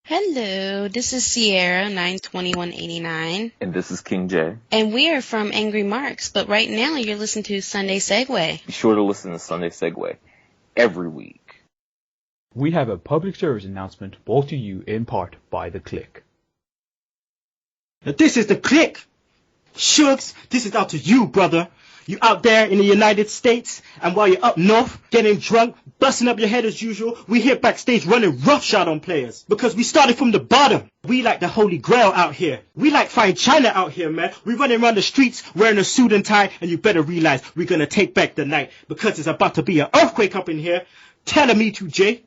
Hello, this is Ciara, 92189. And this is King J. And we are from Angrymarks, but right now you're listening to Sunday Segue. Be sure to listen to Sunday Segue every week. We have a public service announcement brought to you in part by The Click. Now this is The Click. Sugs, this is out to you, brother. You out there in the United States, and while you're up north, getting drunk, busting up your head as usual, we here backstage running roughshod on players. Because we started from the bottom. We like the Holy Grail out here. We like fine China out here, man. We running around the streets wearing a suit and tie, and you better realize we're gonna take back the night. Because it's about to be an earthquake up in here. Tell him, E2J.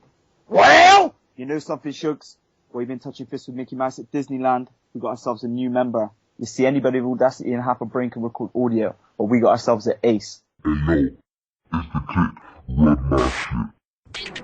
Well, you know something, Shugs? We've been touching fists with Mickey Mouse at Disneyland. We got ourselves a new member. You see anybody with audacity and half a brain can record audio, but we got ourselves an ace. Hey yo, it's The Click. Run my shit.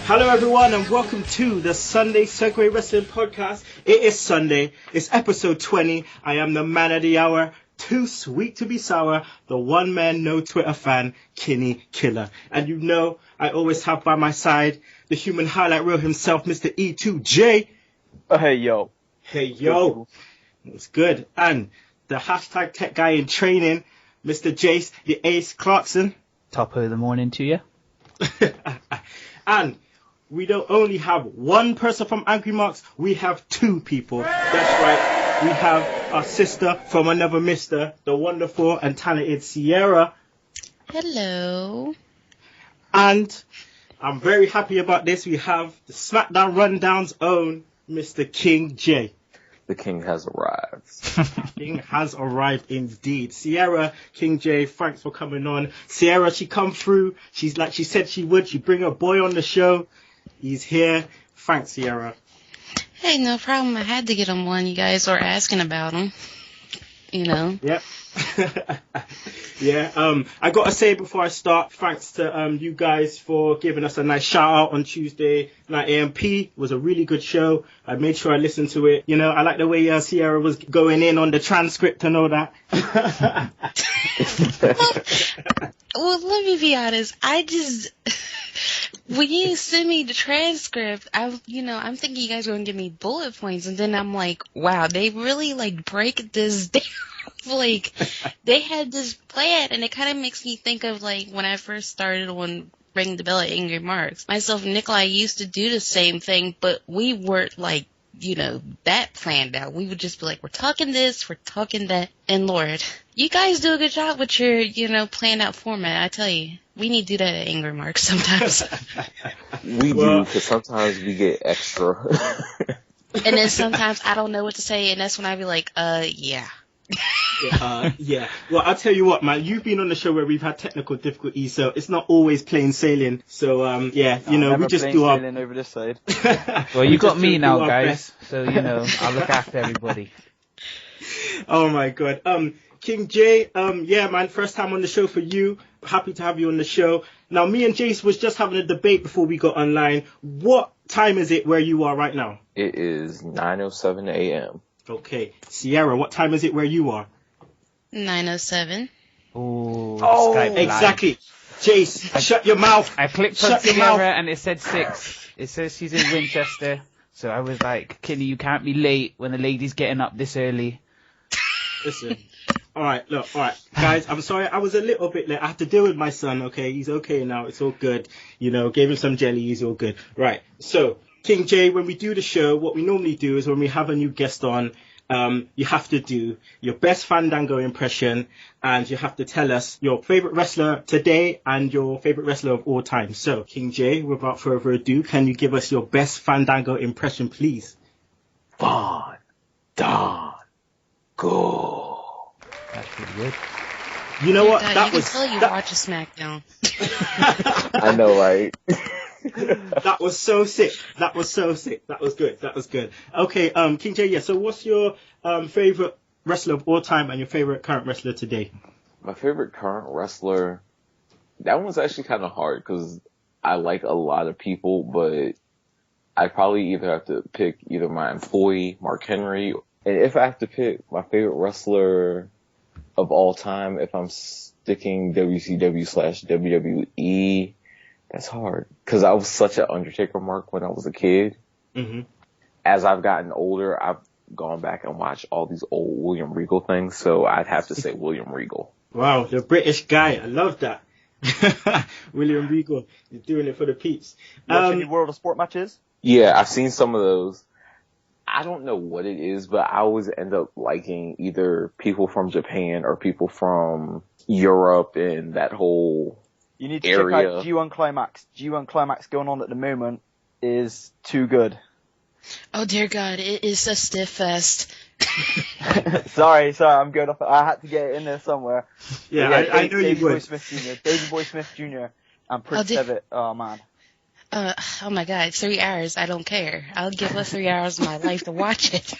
Hello everyone and welcome to the Sunday Segue Wrestling Podcast. It is Sunday. It's episode 20. I am the man of the hour. Too sweet to be sour, the one man, no Twitter fan, Kinny, Killa. And you know, I always have by my side the human highlight reel himself, Mr. E2J. Hey yo. Hey yo. It's good. And the hashtag tech guy in training, Mr. Jace, the Ace Clarkson. Top of the morning to you. And we don't only have one person from Angrymarks, we have two people. That's right. We have our sister from another mister, the wonderful and talented Ciara. Hello. And I'm very happy about this. We have the SmackDown Rundown's own Mr. King J. The king has arrived. King has arrived indeed. Ciara, King J, thanks for coming on. Ciara, she come through. She's like she said she would. She bring her boy on the show. He's here. Thanks, Ciara. Hey, no problem. I had to get him one. You guys were asking about him. You know. Yep. Yeah. I gotta say before I start, thanks to you guys for giving us a nice shout out on Tuesday night AMP. It was a really good show. I made sure I listened to it. You know, I like the way Ciara was going in on the transcript and all that. Well, let me be honest. When you send me the transcript, I'm thinking you guys are going to give me bullet points, and then I'm like, wow, they really, break this down. They had this plan, and it kind of makes me think of, when I first started on Ring the Bell at Angrymarks. Myself and Nikolai used to do the same thing, but we weren't, that planned out. We would just be like, we're talking this, we're talking that, and Lord, you guys do a good job with your, planned out format, I tell you. We need to do that at Angrymarks sometimes. We do, because sometimes we get extra. And then sometimes I don't know what to say, and that's when I be like, yeah. Yeah. Well, I'll tell you what, man. You've been on the show where we've had technical difficulties, so it's not always plain sailing. So, we just do our... sailing over this side. Well, you got me now, guys. So, I'll look after everybody. Oh, my God. King J, man, first time on the show for you. Happy to have you on the show. Now, me and Jace was just having a debate before we got online. What time is it where you are right now? It is 9:07 a.m. Okay. Ciara, what time is it where you are? 9:07. Oh, exactly. Jace, shut your mouth. I clicked on Ciara and it said 6. It says she's in Winchester. So I was like, Kinny, you can't be late when the lady's getting up this early. Listen. All right, guys, I'm sorry, I was a little bit late. I have to deal with my son, okay? He's okay now, it's all good. Gave him some jelly, he's all good. Right, so, King J, when we do the show, what we normally do is when we have a new guest on, you have to do your best Fandango impression, and you have to tell us your favorite wrestler today and your favorite wrestler of all time. So, King J, without further ado, can you give us your best Fandango impression, please? Go. That's pretty good. You know what? You can tell you watch a SmackDown. I know, right? That was so sick. That was good. Okay, King J, yeah, so what's your favorite wrestler of all time and your favorite current wrestler today? My favorite current wrestler, that one's actually kind of hard because I like a lot of people, but I probably either have to pick either my employee, Mark Henry, And if I have to pick my favorite wrestler of all time, if I'm sticking WCW/WWE, that's hard. Cause I was such an Undertaker mark when I was a kid. Mm-hmm. As I've gotten older, I've gone back and watched all these old William Regal things, so I'd have to say William Regal. Wow, the British guy. I love that. William Regal. You're doing it for the peeps. Watch any World of Sport matches? Yeah, I've seen some of those. I don't know what it is, but I always end up liking either people from Japan or people from Europe and that whole You need to area. check out G1 Climax. G1 Climax going on at the moment is too good. Oh dear God, it is a stiff fest. sorry, I'm going off. I had to get it in there somewhere. Yeah, But I know you Davey Boy would. Smith Jr. Davey Boy Smith Jr. and Prince did- Devitt. Oh man. Oh my God, 3 hours. I don't care. I'll give us 3 hours of my life to watch it.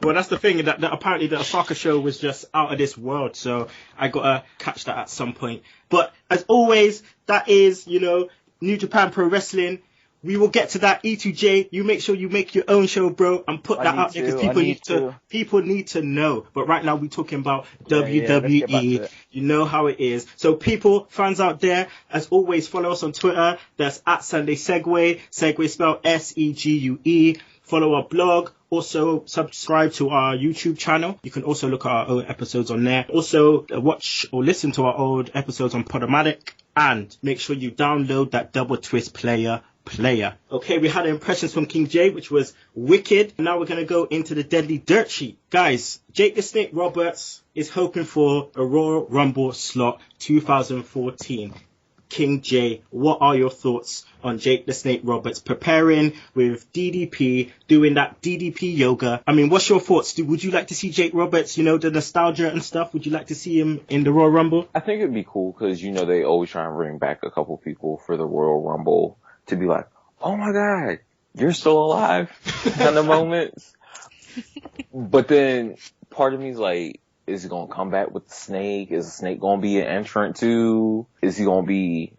Well, that's the thing, that apparently the Osaka show was just out of this world, so I gotta catch that at some point. But as always, that is, New Japan Pro Wrestling. We will get to that. E2J, you make sure you make your own show, bro, and put that out there because people need to know. But right now we're talking about WWE. let's get back to it. You know how it is. So people, fans out there, as always, follow us on Twitter. That's at Sunday Segue. Segue spelled SEGUE. Follow our blog. Also, subscribe to our YouTube channel. You can also look at our old episodes on there. Also, watch or listen to our old episodes on Podomatic. And make sure you download that Double Twist player. Okay, we had impressions from King J, which was wicked. Now we're going to go into the Deadly Dirt Sheet. Guys, Jake the Snake Roberts is hoping for a Royal Rumble slot 2014. King J, what are your thoughts on Jake the Snake Roberts preparing with DDP, doing that DDP yoga? I mean, what's your thoughts? Would you like to see Jake Roberts, the nostalgia and stuff? Would you like to see him in the Royal Rumble? I think it'd be cool because, they always try and bring back a couple people for the Royal Rumble to be like, oh my God, you're still alive kind of moments. But then part of me is like, is he going to come back with the snake? Is the snake going to be an entrant too? Is he going to be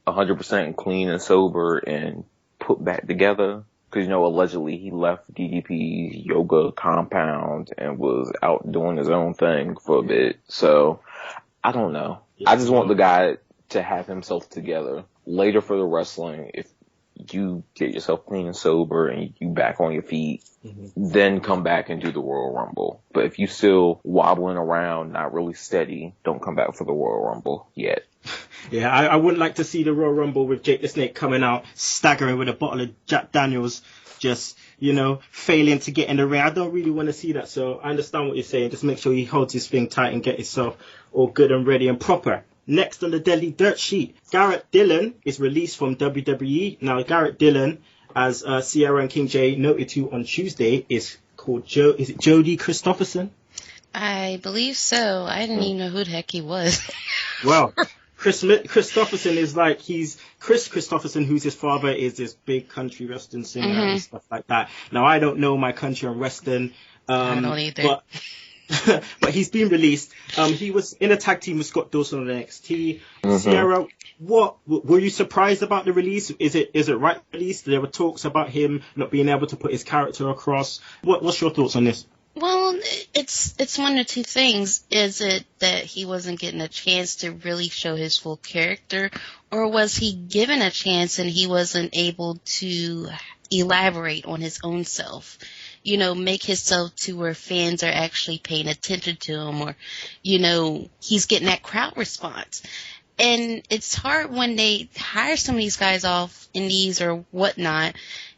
100% clean and sober and put back together? Because, allegedly he left DDP's yoga compound and was out doing his own thing for a bit. So, I don't know. I just want the guy to have himself together. Later for the wrestling, if you get yourself clean and sober and you back on your feet, then come back and do the Royal Rumble. But if you still wobbling around, not really steady, don't come back for the Royal Rumble yet. Yeah, I wouldn't like to see the Royal Rumble with Jake the Snake coming out, staggering with a bottle of Jack Daniels, just, failing to get in the ring. I don't really want to see that, so I understand what you're saying. Just make sure he holds his thing tight and get himself all good and ready and proper. Next on the Deadly Dirt Sheet, Garrett Dillon is released from WWE. Now, Garrett Dillon, as Ciara and King J noted to on Tuesday, is called is it Jody Christopherson? I believe so. I didn't even know who the heck he was. Well, Christopherson is like, he's Chris Christopherson, who's his father, is this big country western singer and stuff like that. Now, I don't know my country and western. I don't either. But he's been released. He was in a tag team with Scott Dawson on NXT. Ciara, what were you surprised about the release? Is it right release? There were talks about him not being able to put his character across. What's your thoughts on this? Well, it's one or two things. Is it that he wasn't getting a chance to really show his full character, or was he given a chance and he wasn't able to elaborate on his own self? Make himself to where fans are actually paying attention to him, or, he's getting that crowd response. And it's hard when they hire some of these guys off indies or whatnot,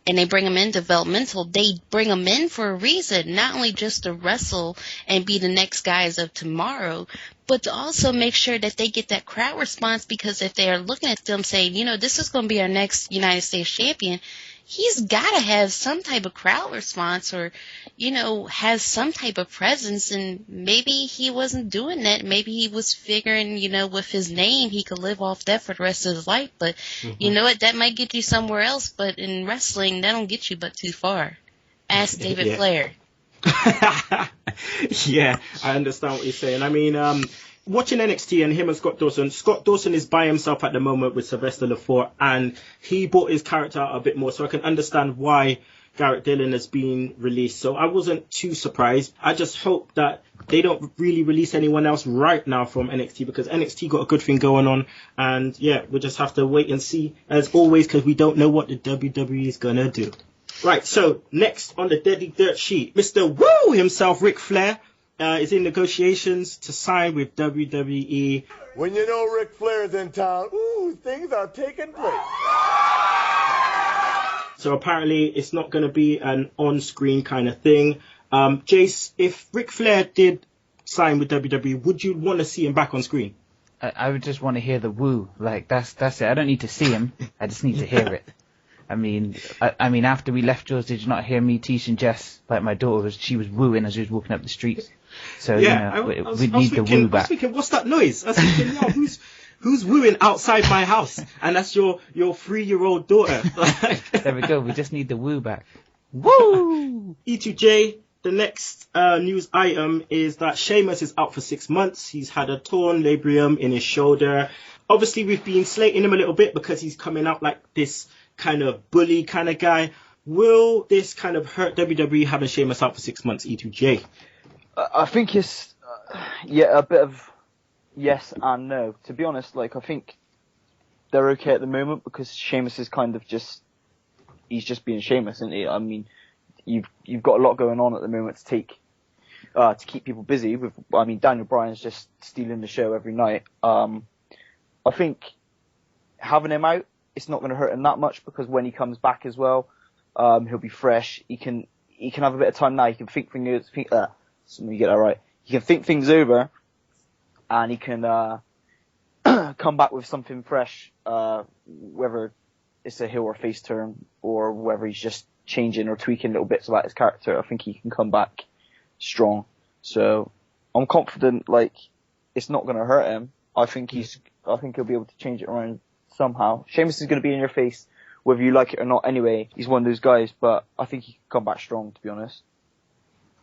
and they bring them in developmental. They bring them in for a reason, not only just to wrestle and be the next guys of tomorrow, but to also make sure that they get that crowd response, because if they are looking at them saying, this is going to be our next United States champion, he's got to have some type of crowd response or, has some type of presence. And maybe he wasn't doing that. Maybe he was figuring, with his name, he could live off that for the rest of his life. But you know what? That might get you somewhere else. But in wrestling, that don't get you but too far. Ask David Flair. Yeah, I understand what you're saying. I mean, watching NXT and him and Scott Dawson is by himself at the moment with Sylvester Lefort, and he brought his character out a bit more, so I can understand why Garrett Dillon has been released, so I wasn't too surprised. I just hope that they don't really release anyone else right now from NXT, because NXT got a good thing going on, and yeah, we'll just have to wait and see, as always, because we don't know what the WWE is gonna do. Right, so next on the Deadly Dirt sheet, Mr. Woo himself, Ric Flair, is in negotiations to sign with WWE. When you know Ric Flair's in town, ooh, things are taking place. So apparently it's not going to be an on-screen kind of thing. Jace, if Ric Flair did sign with WWE, would you want to see him back on screen? I would just want to hear the woo. Like, that's it. I don't need to see him. I just need to hear it. I mean, after we left Jaws, did you not hear me, Tish and Jess? Like, my daughter she was wooing as she was walking up the streets. So, yeah, we need the woo back. I was thinking, what's that noise? I was thinking, yo, who's wooing outside my house? And that's your 3-year-old daughter. There we go. We just need the woo back. Woo! E2J, the next news item is that Sheamus is out for 6 months. He's had a torn labrum in his shoulder. Obviously, we've been slating him a little bit because he's coming out like this kind of bully kind of guy. Will this kind of hurt WWE having Sheamus out for 6 months, E2J? I think it's, a bit of yes and no. To be honest, like, I think they're okay at the moment because Sheamus is kind of he's just being Sheamus, isn't he? I mean, you've got a lot going on at the moment to keep people busy with, Daniel Bryan's just stealing the show every night. I think having him out, it's not going to hurt him that much because when he comes back as well, he'll be fresh. He can have a bit of time now. He can think let me get that right. He can think things over, and he can come back with something fresh, whether it's a heel or face turn, or whether he's just changing or tweaking little bits about his character. I think he can come back strong. So I'm confident, like, it's not going to hurt him. I think he'll be able to change it around somehow. Sheamus is going to be in your face, whether you like it or not anyway. He's one of those guys, but I think he can come back strong, to be honest.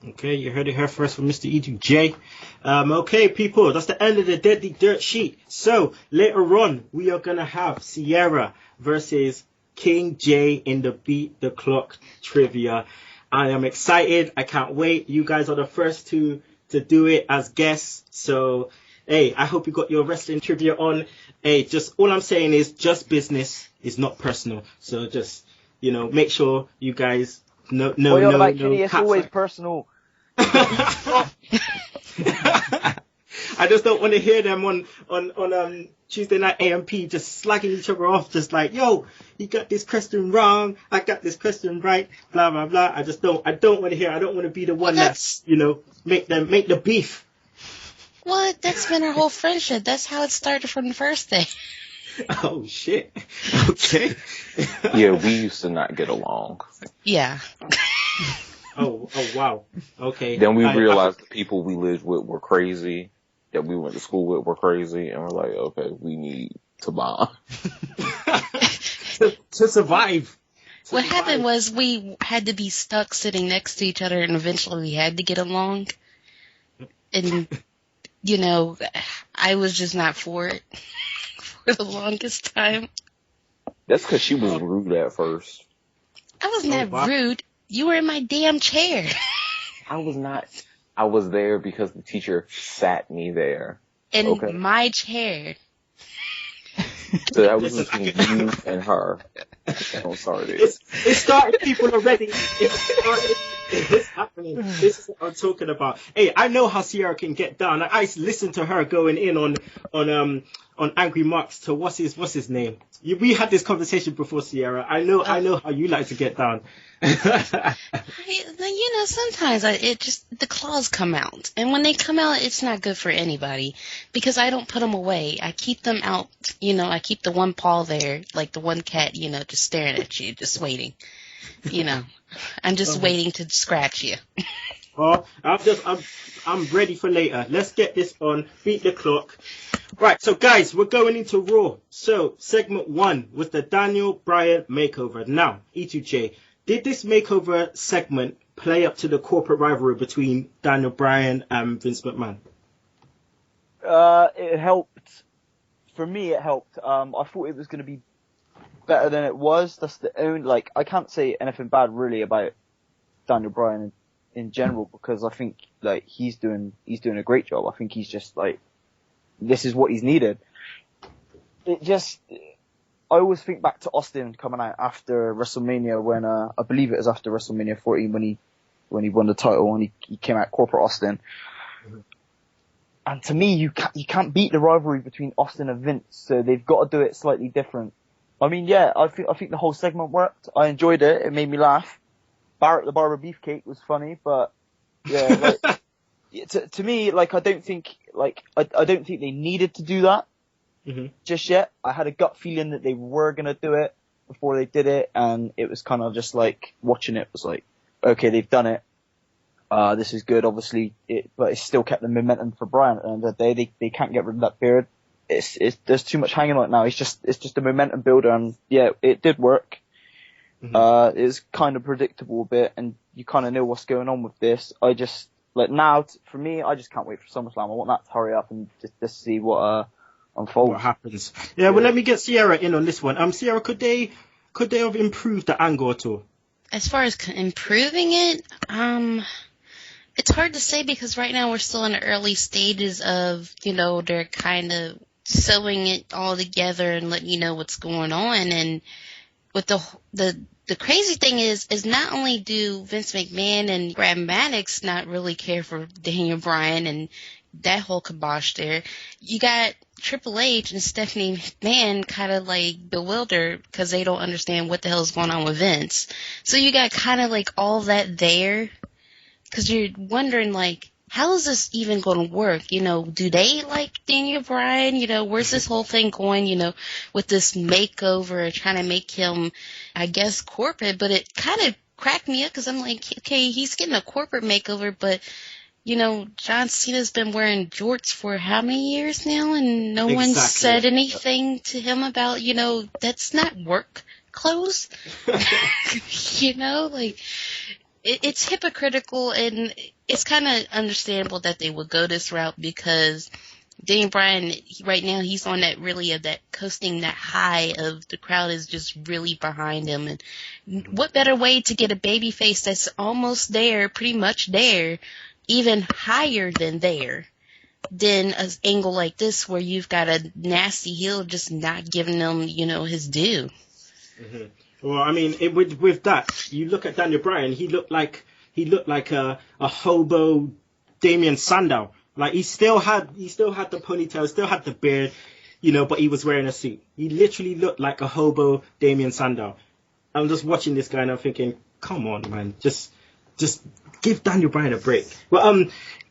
Okay, you heard it here first from Mr. E2J. Okay, people, that's the end of the Deadly Dirt sheet. So, later on, we are going to have Ciara versus King J in the Beat the Clock trivia. I am excited. I can't wait. You guys are the first to do it as guests. So, hey, I hope you got your wrestling trivia on. Hey, just all I'm saying is just business is not personal. So just, make sure you guys know. Kenny, it's always personal. I just don't want to hear them on Tuesday night AMP just slagging each other off, just like, yo, you got this question wrong, I got this question right, blah blah blah. I don't want to hear. I don't want to be the one that's make the beef. Well, that's been our whole friendship. That's how it started from the first day. Oh shit. Okay. Yeah, we used to not get along. Yeah. Oh wow. Okay. Then we realized the people we lived with were crazy, that we went to school with were crazy, and we're like, okay, we need to bond. to survive. What happened was we had to be stuck sitting next to each other, and eventually we had to get along. And, I was just not for it for the longest time. That's because she was rude at first. I was not rude. You were in my damn chair. I was not. I was there because the teacher sat me there. In my chair. So that was between you and her. I'm sorry, dude. It started, people already. It's happening. This is what I'm talking about. Hey, I know how Ciara can get down. I listened to her going in on Angrymarks to what's his name. We had this conversation before, Ciara. I know how you like to get down. Sometimes the claws come out, and when they come out, it's not good for anybody because I don't put them away. I keep them out. I keep the one paw there, like the one cat, just staring at you, just waiting. I'm just waiting to scratch you. Well, I'm ready for later. Let's get this on. Beat the clock. Right, so guys, we're going into Raw. So, segment 1 was the Daniel Bryan makeover. Now, E2J, did this makeover segment play up to the corporate rivalry between Daniel Bryan and Vince McMahon? It helped. For me, it helped. I thought it was going to be better than it was. That's the only, like, I can't say anything bad really about Daniel Bryan in general, because I think, like, he's doing a great job. I think he's just, like, this is what he's needed. I always think back to Austin coming out after WrestleMania when, I believe it was after WrestleMania 14 when he won the title and he came out corporate Austin. Mm-hmm. And to me, you can't beat the rivalry between Austin and Vince, so they've got to do it slightly different. I mean, yeah, I think the whole segment worked. I enjoyed it. It made me laugh. Barrett the Barber Beefcake was funny, but yeah, like, to me, like, I don't think they needed to do that just yet. I had a gut feeling that they were gonna do it before they did it, and it was kind of just like watching it was like, okay, they've done it. This is good, obviously, but it still kept the momentum for Bryan at the end of the day. They can't get rid of that beard. There's too much hanging on it now. It's just a momentum builder, and yeah, it did work. It's kind of predictable a bit, and you kind of know what's going on with this. I just, like, now, for me, I just can't wait for SummerSlam. I want that to hurry up and just see what unfolds. What happens. Yeah, well, let me get Ciara in on this one. Ciara, could they have improved the angle at all? As far as improving it, it's hard to say because right now we're still in the early stages of, they're kind of sewing it all together and letting you know what's going on. And with the crazy thing is not only do Vince McMahon and Brad Maddox not really care for Daniel Bryan and that whole kibosh there, you got Triple H and Stephanie McMahon kind of like bewildered because they don't understand what the hell is going on with Vince. So you got kind of like all that there because you're wondering like, how is this even going to work? Do they like Daniel Bryan? Where's this whole thing going, with this makeover, trying to make him, I guess, corporate, but it kind of cracked me up because I'm like, okay, he's getting a corporate makeover, but John Cena's been wearing jorts for how many years now, and no one said anything to him about, that's not work clothes. It's hypocritical, and it's kind of understandable that they would go this route because Daniel Bryan, right now, he's on that coasting that high of the crowd is just really behind him. And what better way to get a baby face that's almost there, pretty much there, even higher than there, than an angle like this where you've got a nasty heel just not giving him, his due. Mm-hmm. Well, I mean, with that, you look at Daniel Bryan. He looked like a hobo Damien Sandow. Like he still had the ponytail, still had the beard, but he was wearing a suit. He literally looked like a hobo Damien Sandow. I'm just watching this guy and I'm thinking, come on, man, just give Daniel Bryan a break. Well,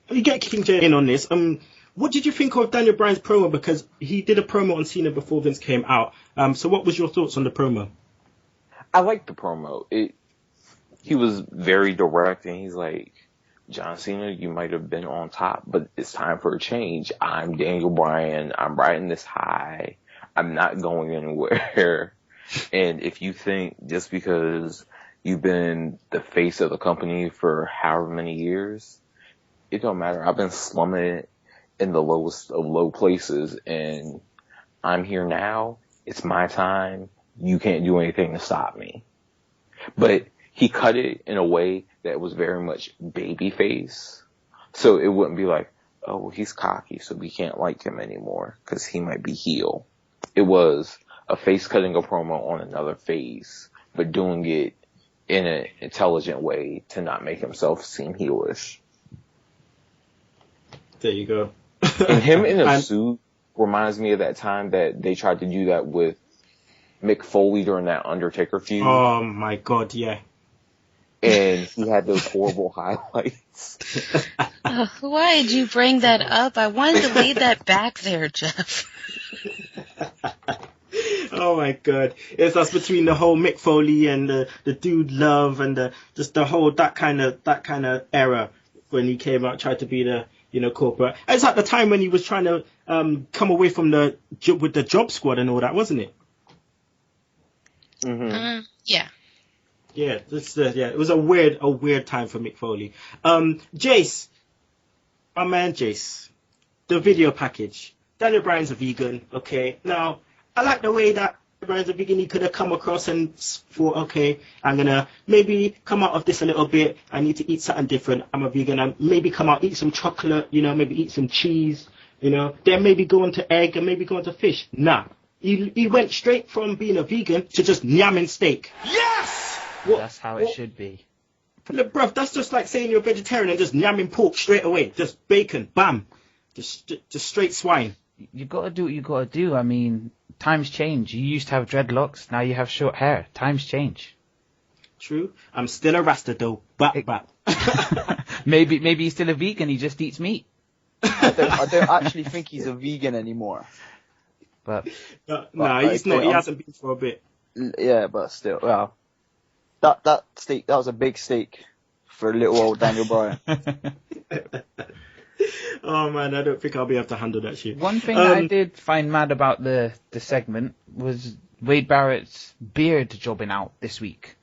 you get King J in on this. What did you think of Daniel Bryan's promo? Because he did a promo on Cena before Vince came out. So what was your thoughts on the promo? I liked the promo. He was very direct, and he's like, John Cena, you might have been on top, but it's time for a change. I'm Daniel Bryan. I'm riding this high. I'm not going anywhere. And if you think just because you've been the face of the company for however many years, it don't matter. I've been slumming in the lowest of low places, and I'm here now. It's my time. You can't do anything to stop me. But he cut it in a way that was very much babyface. So it wouldn't be like, oh, well, he's cocky, so we can't like him anymore because he might be heel. It was a face cutting a promo on another face, but doing it in an intelligent way to not make himself seem heelish. There you go. And him in a suit reminds me of that time that they tried to do that with Mick Foley during that Undertaker feud. Oh my God, yeah. And he had those horrible highlights. Why did you bring that up? I wanted to leave that back there, Jeff. Oh my God. It's us between the whole Mick Foley and the Dude Love and just the whole that kind of era when he came out, tried to be the corporate. It's at the time when he was trying to come away from with the Job Squad and all that, wasn't it? Mm-hmm. Yeah. Yeah, it was a weird time for Mick Foley. Jace, my man Jace, the video package. Daniel Bryan's a vegan, okay. Now, I like the way that Brian's a vegan, he could have come across and thought, okay, I'm gonna maybe come out of this a little bit. I need to eat something different. I'm a vegan. I maybe come out, eat some chocolate, maybe eat some cheese, then maybe go into egg and maybe go into fish. Nah. He went straight from being a vegan to just nyamming steak. Yes! That's how it should be. Look, bruv, that's just like saying you're a vegetarian and just nyamming pork straight away. Just bacon, bam. Just straight swine. You gotta do what you gotta do. I mean, times change. You used to have dreadlocks, now you have short hair. Times change. True. I'm still a Rasta though. Bap. Maybe he's still a vegan, he just eats meat. I don't actually think he's a vegan anymore. But he's not. He hasn't been for a bit. Yeah, but still, well, that steak, that was a big steak for little old Daniel Bryan. Oh man, I don't think I'll be able to handle that shit. One thing that I did find mad about the segment was Wade Barrett's beard jobbing out this week.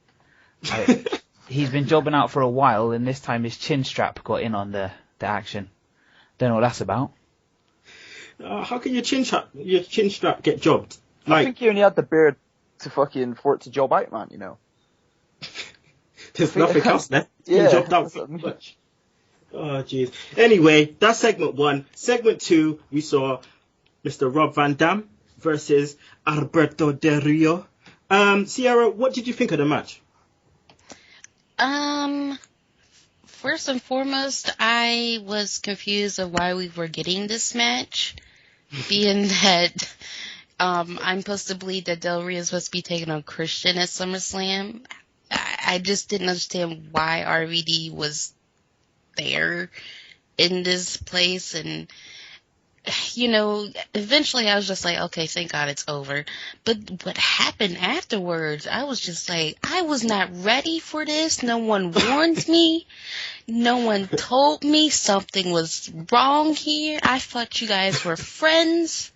He's been jobbing out for a while, and this time his chin strap got in on the action. Don't know what that's about. How can your chin strap get jobbed? I think he only had the beard for it to job out, man. There's nothing else left. Yeah, He jobbed out so much. Oh jeez. Anyway, that's segment 1. Segment 2, we saw Mr. Rob Van Dam versus Alberto Del Rio. Ciara, what did you think of the match? First and foremost, I was confused of why we were getting this match, being that I'm supposed to believe that Del Rio is supposed to be taking on Christian at SummerSlam. I just didn't understand why RVD was there in this place, and eventually I was just like, okay, thank God it's over. But what happened afterwards, I was just like, I was not ready for this. No one warned me. No one told me something was wrong here. I thought you guys were friends.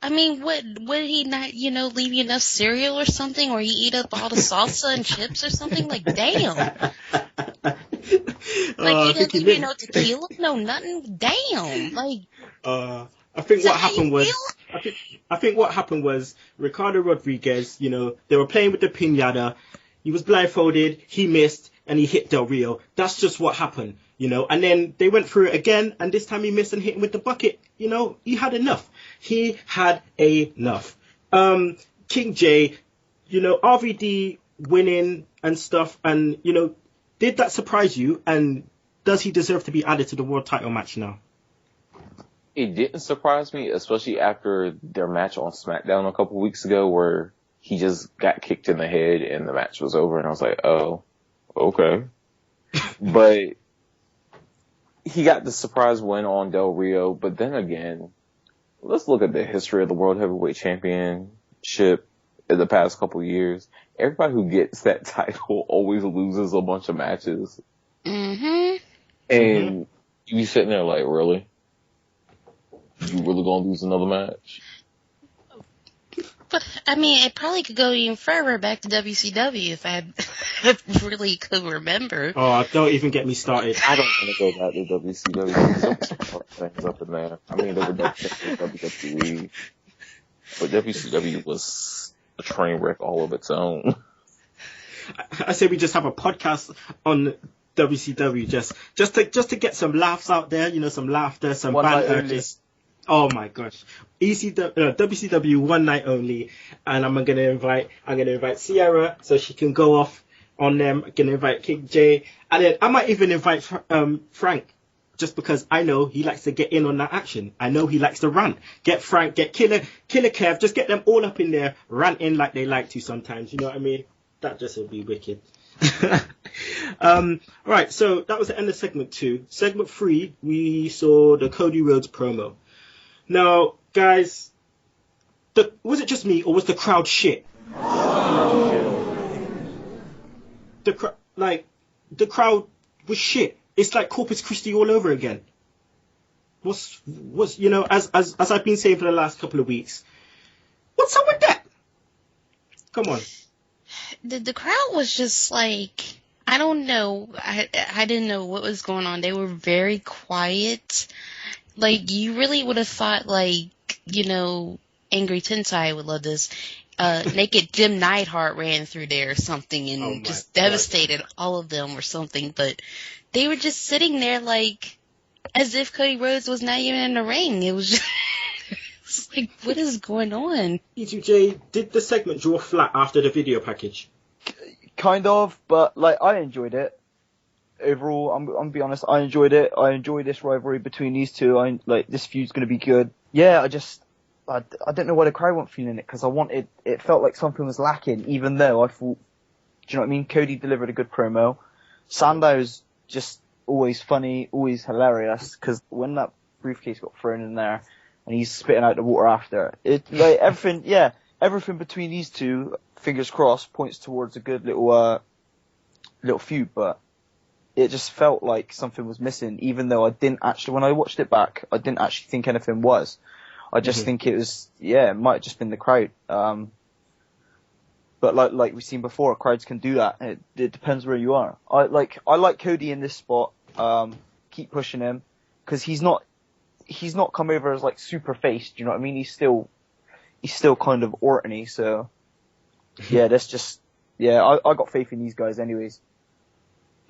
I mean, what, did he not, leave you enough cereal or something? Or he eat up all the salsa and chips or something? Like, damn. Like, he didn't leave you no tequila? No, nothing? Damn. Like, I think what happened was Ricardo Rodriguez, they were playing with the piñata. He was blindfolded, he missed, and he hit Del Rio. That's just what happened, and then they went through it again, and this time he missed and hit him with the bucket. He had enough. He had enough. King J, RVD winning and stuff, and, did that surprise you? And does he deserve to be added to the world title match now? It didn't surprise me, especially after their match on SmackDown a couple weeks ago where he just got kicked in the head and the match was over, and I was like, oh, okay. But he got the surprise win on Del Rio, but then again, let's look at the history of the World Heavyweight Championship in the past couple of years. Everybody who gets that title always loses a bunch of matches. mm-hmm. And you be sitting there like, really? You really gonna lose another match? But, I mean, it probably could go even further back to WCW if I really could remember. Oh, don't even get me started. I don't want to go back to WCW. Some things up in there. I mean, they were WWE. But WCW was a train wreck all of its own. I say we just have a podcast on WCW just to get some laughs out there, some laughter, some banter. Oh my gosh. WCW one night only, and I'm gonna invite Ciara so she can go off on them. I'm gonna invite King J, and then I might even invite Frank, just because I know he likes to get in on that action. I know he likes to rant. Get Frank, get Killer Kev, just get them all up in there ranting like they like to sometimes. You know what I mean? That just would be wicked. Right, so that was the end of segment 2. Segment 3, we saw the Cody Rhodes promo. Now, guys, was it just me or was the crowd shit? The crowd was shit. It's like Corpus Christi all over again. What's as I've been saying for the last couple of weeks, what's up with that? Come on. The crowd was just like, I don't know. I didn't know what was going on. They were very quiet. Like, you really would have thought, like, Angry Tensai would love this. Naked Jim Neidhart ran through there or something and just devastated all of them or something. But they were just sitting there like as if Cody Rhodes was not even in the ring. It was just it's like, what is going on? E2J, did the segment draw flat after the video package? Kind of, but like I enjoyed it. Overall, I'm gonna be honest, I enjoyed it. I enjoy this rivalry between these two. This feud's gonna be good. Yeah, I don't know why the crowd weren't feeling it, because it felt like something was lacking, even though I thought, do you know what I mean? Cody delivered a good promo. Sandow's just always funny, always hilarious, because when that briefcase got thrown in there and he's spitting out the water after, everything between these two, fingers crossed, points towards a good little feud, but it just felt like something was missing, even though when I watched it back, I didn't actually think anything was. I just think it was, it might have just been the crowd. But like we've seen before, crowds can do that. It depends where you are. I like Cody in this spot. Keep pushing him, because he's not come over as like super face. Do you know what I mean? He's still kind of Orton-y. So yeah, I got faith in these guys anyways.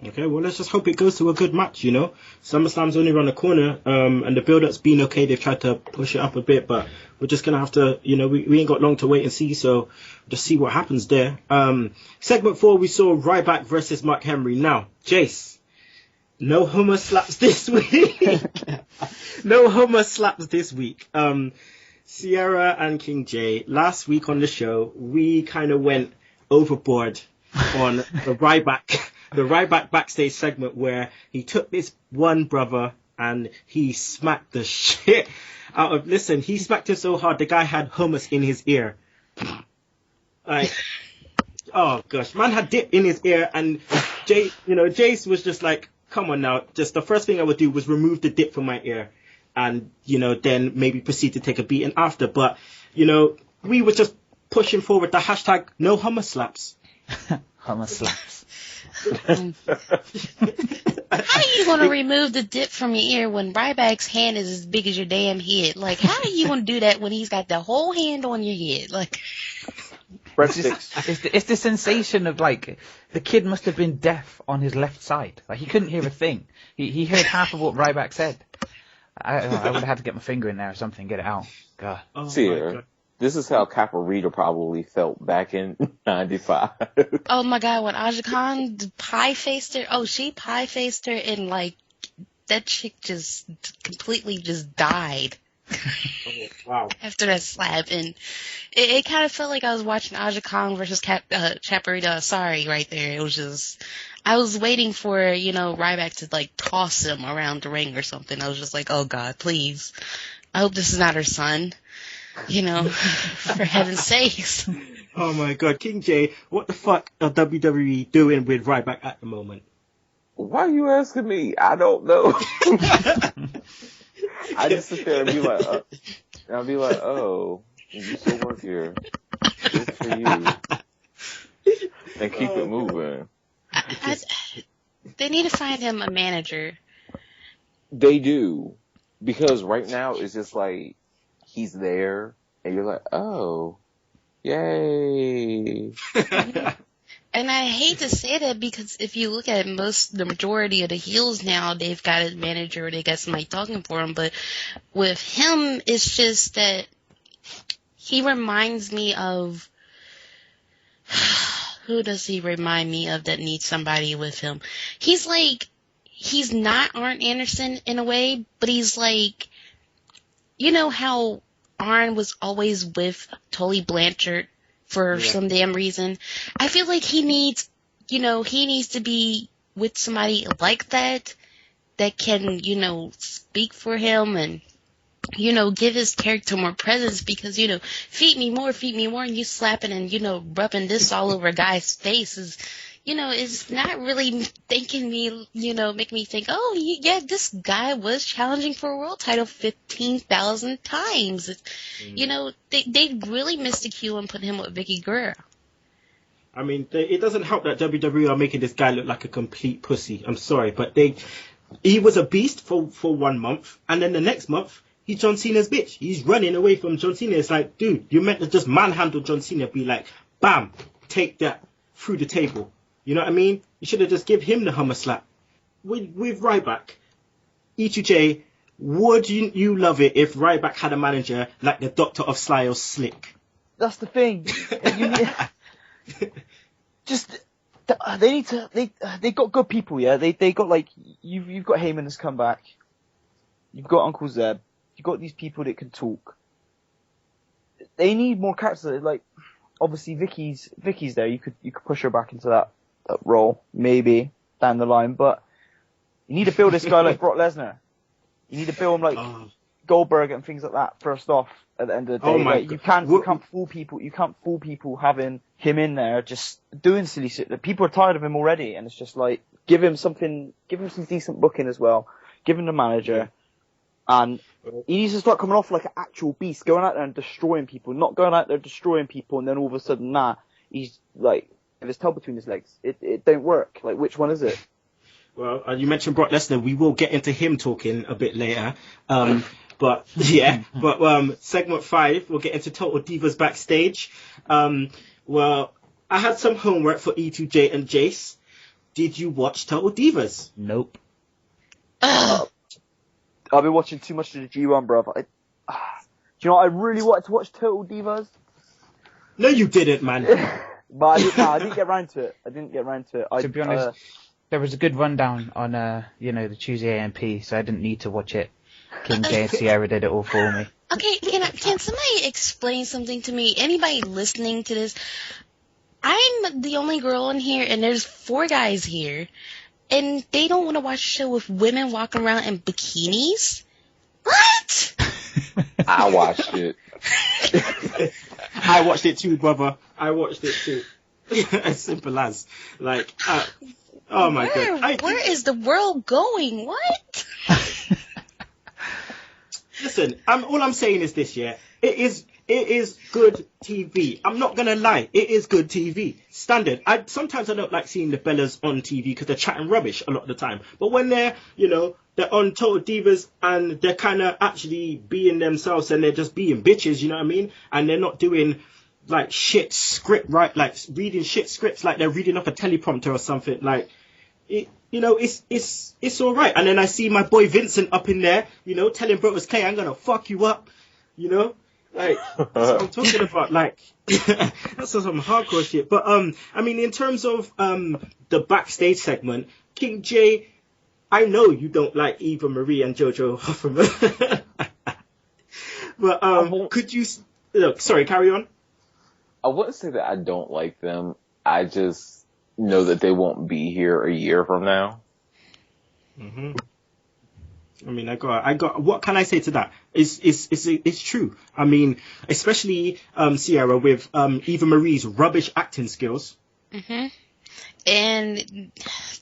Okay, well, let's just hope it goes to a good match, you know. SummerSlam's only around the corner, and the build-up's been okay. They've tried to push it up a bit, but we're just going to have to, you know, we ain't got long to wait and see, so just see what happens there. Segment 4, we saw Ryback versus Mark Henry. Now, Jace, no Hummer slaps this week. No Hummer slaps this week. Ciara and King J, last week on the show, we kind of went overboard on the Ryback backstage segment where he took this one brother and he smacked the shit out of. Listen, he smacked him so hard the guy had hummus in his ear. Like, oh gosh, man had dip in his ear, and Jace was just like, come on now. Just the first thing I would do was remove the dip from my ear, and then maybe proceed to take a beating after. But we were just pushing forward the hashtag no hummus slaps. Hummus slaps. How are you going to remove the dip from your ear when Ryback's hand is as big as your damn head? Like, how are you going to do that when he's got the whole hand on your head? Like, it's the sensation of, like, the kid must have been deaf on his left side. Like, he couldn't hear a thing. He heard half of what Ryback said. I would have had to get my finger in there or something, get it out. God. Oh, this is how Caparita probably felt back in '95. Oh my God, when Aja Khan pie-faced her, she pie-faced her, and like, that chick just completely just died. Oh, wow. After that slap, and it kind of felt like I was watching Aja Khan versus Caparita. Sorry, right there. It was just, I was waiting for, Ryback to like toss him around the ring or something. I was just like, oh God, please. I hope this is not her son. For heaven's sakes. Oh my God, King J, what the fuck are WWE doing with Ryback at the moment? Why are you asking me? I don't know. I just sit there and be like, oh, you still work here. Good for you. And keep it moving. They need to find him a manager. They do. Because right now it's just like, he's there, and you're like, oh, yay. And I hate to say that, because if you look at the majority of the heels now, they've got a manager or they got somebody talking for them. But with him, it's just that he reminds me of, who does he remind me of that needs somebody with him? He's not Arn Anderson in a way, but he's like, you know how Arn was always with Tully Blanchard for some damn reason? I feel like he needs to be with somebody like that can, speak for him and, give his character more presence, because, feed me more, and you slapping and, rubbing this all over a guy's face is, it's not really making me think, oh, yeah, this guy was challenging for a world title 15,000 times. They really missed the cue and put him with Vicky Guerrero. I mean, it doesn't help that WWE are making this guy look like a complete pussy. I'm sorry, but he was a beast for 1 month, and then the next month, he's John Cena's bitch. He's running away from John Cena. It's like, dude, you're meant to just manhandle John Cena, be like, bam, take that through the table. You know what I mean? You should have just give him the hammer slap. With Ryback, E2J, would you love it if Ryback had a manager like the Doctor of Sly or Slick? That's the thing. You need, they need to. They got good people. Yeah, they got like you've got Heyman has come back. You've got Uncle Zeb. You've got these people that can talk. They need more characters. Like obviously Vicky's there. You could push her back into that role maybe down the line, but you need to build this guy like Brock Lesnar. You need to build him like Goldberg and things like that. First off, at the end of the day, like, you can't fool people. You can't fool people having him in there just doing silly shit. People are tired of him already, and it's just like give him some decent booking as well. Give him the manager, and he needs to start coming off like an actual beast, going out there and destroying people, not going out there destroying people, and then all of a sudden, he's like, if his tail between his legs, it don't work. Like, which one is it? Well, you mentioned Brock Lesnar. We will get into him talking a bit later. But segment 5, we'll get into Total Divas backstage. Well, I had some homework for E2J and Jace. Did you watch Total Divas? Nope. I've been watching too much of the G1, bruv. Do you know what? I really wanted to watch Total Divas. No, you didn't, man. But I didn't get round to it. To be honest, there was a good rundown on, the Tuesday AMP, so I didn't need to watch it. King J and Ciara did it all for me. Okay, can somebody explain something to me? Anybody listening to this? I'm the only girl in here, and there's 4 guys here, and they don't want to watch a show with women walking around in bikinis? What? I watched it. I watched it too, brother. I watched it too. As simple as. Like, oh my God. Where is the world going? What? Listen, all I'm saying is this, yeah. It is good TV. I'm not gonna lie. It is good TV. Standard. Sometimes I don't like seeing the Bellas on TV because they're chatting rubbish a lot of the time. But when they're on Total Divas and they're kind of actually being themselves and they're just being bitches, you know what I mean? And they're not doing like shit script, right? Like reading shit scripts like they're reading off a teleprompter or something. Like, it's all right. And then I see my boy Vincent up in there, telling Brothers Clay, I'm gonna fuck you up, Like, that's what I'm talking about. Like, that's some hardcore shit. But, I mean, in terms of the backstage segment, King J, I know you don't like Eva Marie and Jojo Hofferman. But, could you... Look, sorry, carry on. I wouldn't say that I don't like them. I just know that they won't be here a year from now. Mm-hmm. I mean, I got. What can I say to that? It's true. I mean, especially Ciara with Eva Marie's rubbish acting skills. Mm-hmm. And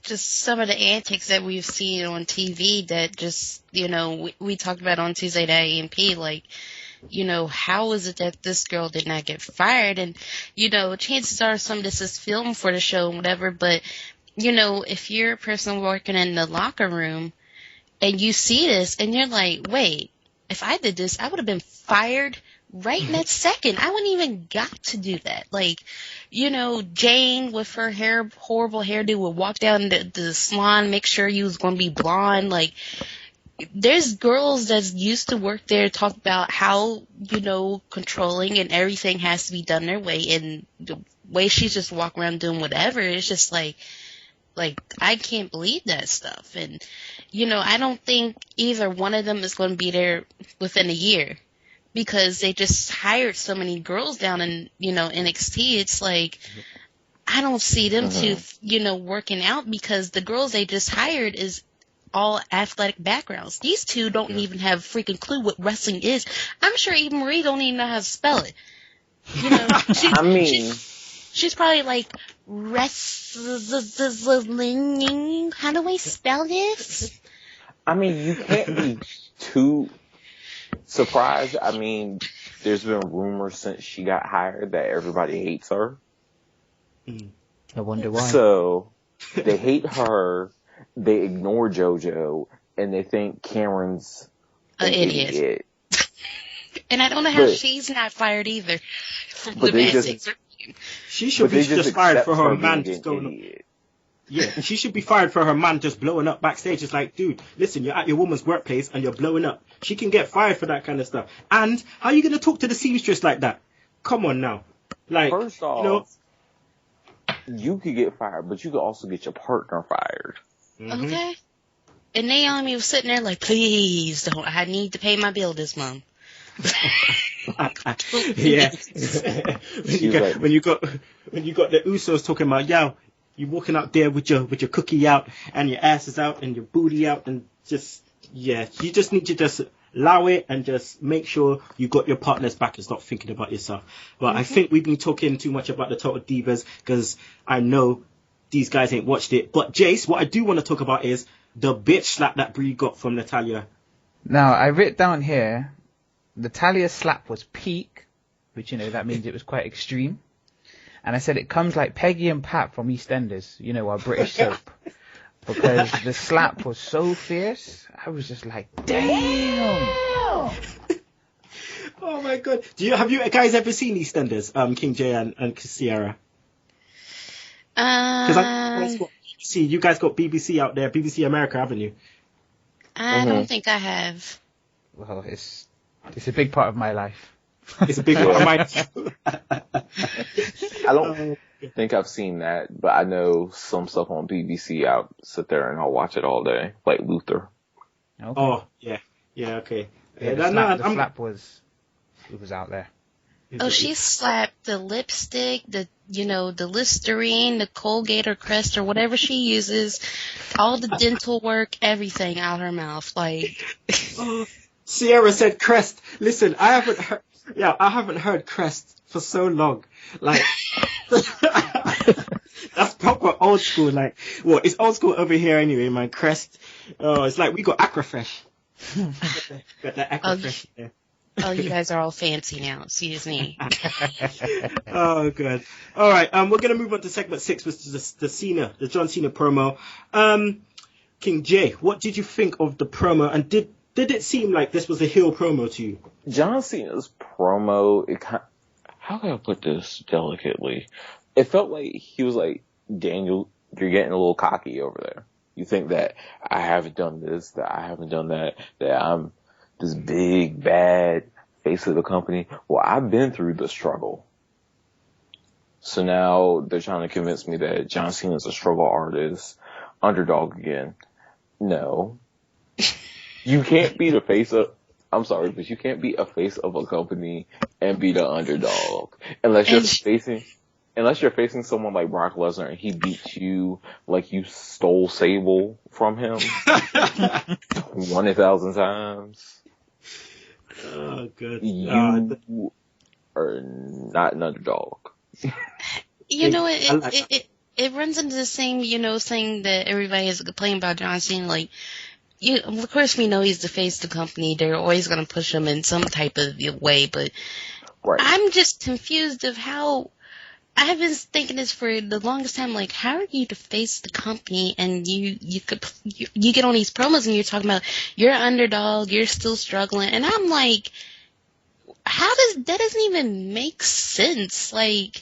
just some of the antics that we've seen on TV that just, we talked about on Tuesday Night AMP, like, how is it that this girl did not get fired? And, chances are some of this is filmed for the show and whatever, but, if you're a person working in the locker room and you see this and you're like, wait, if I did this, I would have been fired right in that second. I wouldn't even got to do that. Like, Jane with her horrible hairdo would walk down the salon, make sure you was going to be blonde. Like, there's girls that's used to work there talk about how, controlling and everything has to be done their way. And the way she's just walking around doing whatever, it's just like, I can't believe that stuff. And, I don't think either one of them is going to be there within a year because they just hired so many girls down in, NXT. It's like, I don't see them two, working out because the girls they just hired is all athletic backgrounds. These two don't even have a freaking clue what wrestling is. I'm sure Eva Marie don't even know how to spell it. She's probably like, wrestling. How do I spell this? I mean, you can't be too surprised. I mean, there's been rumors since she got hired that everybody hates her. I wonder why. So, they hate her, they ignore JoJo, and they think Cameron's an idiot. And I don't know how But- she's not fired either. From But the they bad just- sex. She should But be they just fired accept for her being man an just going up. idiot. Yeah, she should be fired for her man just blowing up backstage. It's like, dude, listen, you're at your woman's workplace and you're blowing up. She can get fired for that kind of stuff. And how are you going to talk to the seamstress like that? Come on now. Like, First off, you know, you could get fired, but you could also get your partner fired. mhm. Okay. And Naomi was sitting there like, please don't. I need to pay my bill this month. Yeah. She's when you got the Usos talking about, yo, you walking out there with your cookie out and your ass is out and your booty out and just, yeah, you just need to just allow it and just make sure you got your partner's back and stop thinking about yourself. But I think we've been talking too much about the Total Divas because I know these guys ain't watched it. But Jace, what I do want to talk about is the bitch slap that Brie got from Natalia. Now, I writ down here, Natalia's slap was peak, which, you know, that means it was quite extreme. And I said it comes like Peggy and Pat from EastEnders, you know, our British soap. Because the slap was so fierce, I was just like, damn! Oh my god! Have you guys ever seen EastEnders? King J and Ciara. Because BBC, you guys got BBC out there, BBC America, haven't you? I don't think I have. Well, it's a big part of my life. It's a big part of my. I don't think I've seen that, but I know some stuff on BBC. I'll sit there and I'll watch it all day, like Luther. Okay. Oh yeah, okay. Yeah, Yeah, the slap was out there. Oh, she slapped the lipstick, the Listerine, the Colgate or Crest or whatever she uses, all the dental work, everything out her mouth. Like, Ciara said Crest. Listen, I haven't heard Crest for so long. Like, that's proper old school. Like, well, it's old school over here anyway, man. Crest. Oh, it's like we got Aquafresh. got that Aquafresh there. oh, you guys are all fancy now. Excuse me. Oh, good. All right, we're gonna move on to segment 6, which is the John Cena promo. King J, what did you think of the promo, and did it seem like this was a heel promo to you? John Cena's promo, how can I put this delicately? It felt like he was like, Daniel, you're getting a little cocky over there. You think that I haven't done this, that I haven't done that I'm this big, bad face of the company. Well, I've been through the struggle. So now they're trying to convince me that John Cena's a struggle artist, underdog again. No. You can't be the face of, I'm sorry, but you can't be a face of a company and be the underdog. Unless you're facing someone like Brock Lesnar and he beats you like you stole Sable from him 1,000 times. Oh, good. You are not an underdog. You know, it runs into the same, thing that everybody is complaining about John Cena. Like, of course we know he's the face of the company. They're always going to push him in some type of way, but Right. I'm just confused of how. I have been thinking this for the longest time. Like, how are you to face the company and you get on these promos and you're talking about you're an underdog, you're still struggling, and I'm like, that doesn't even make sense. Like,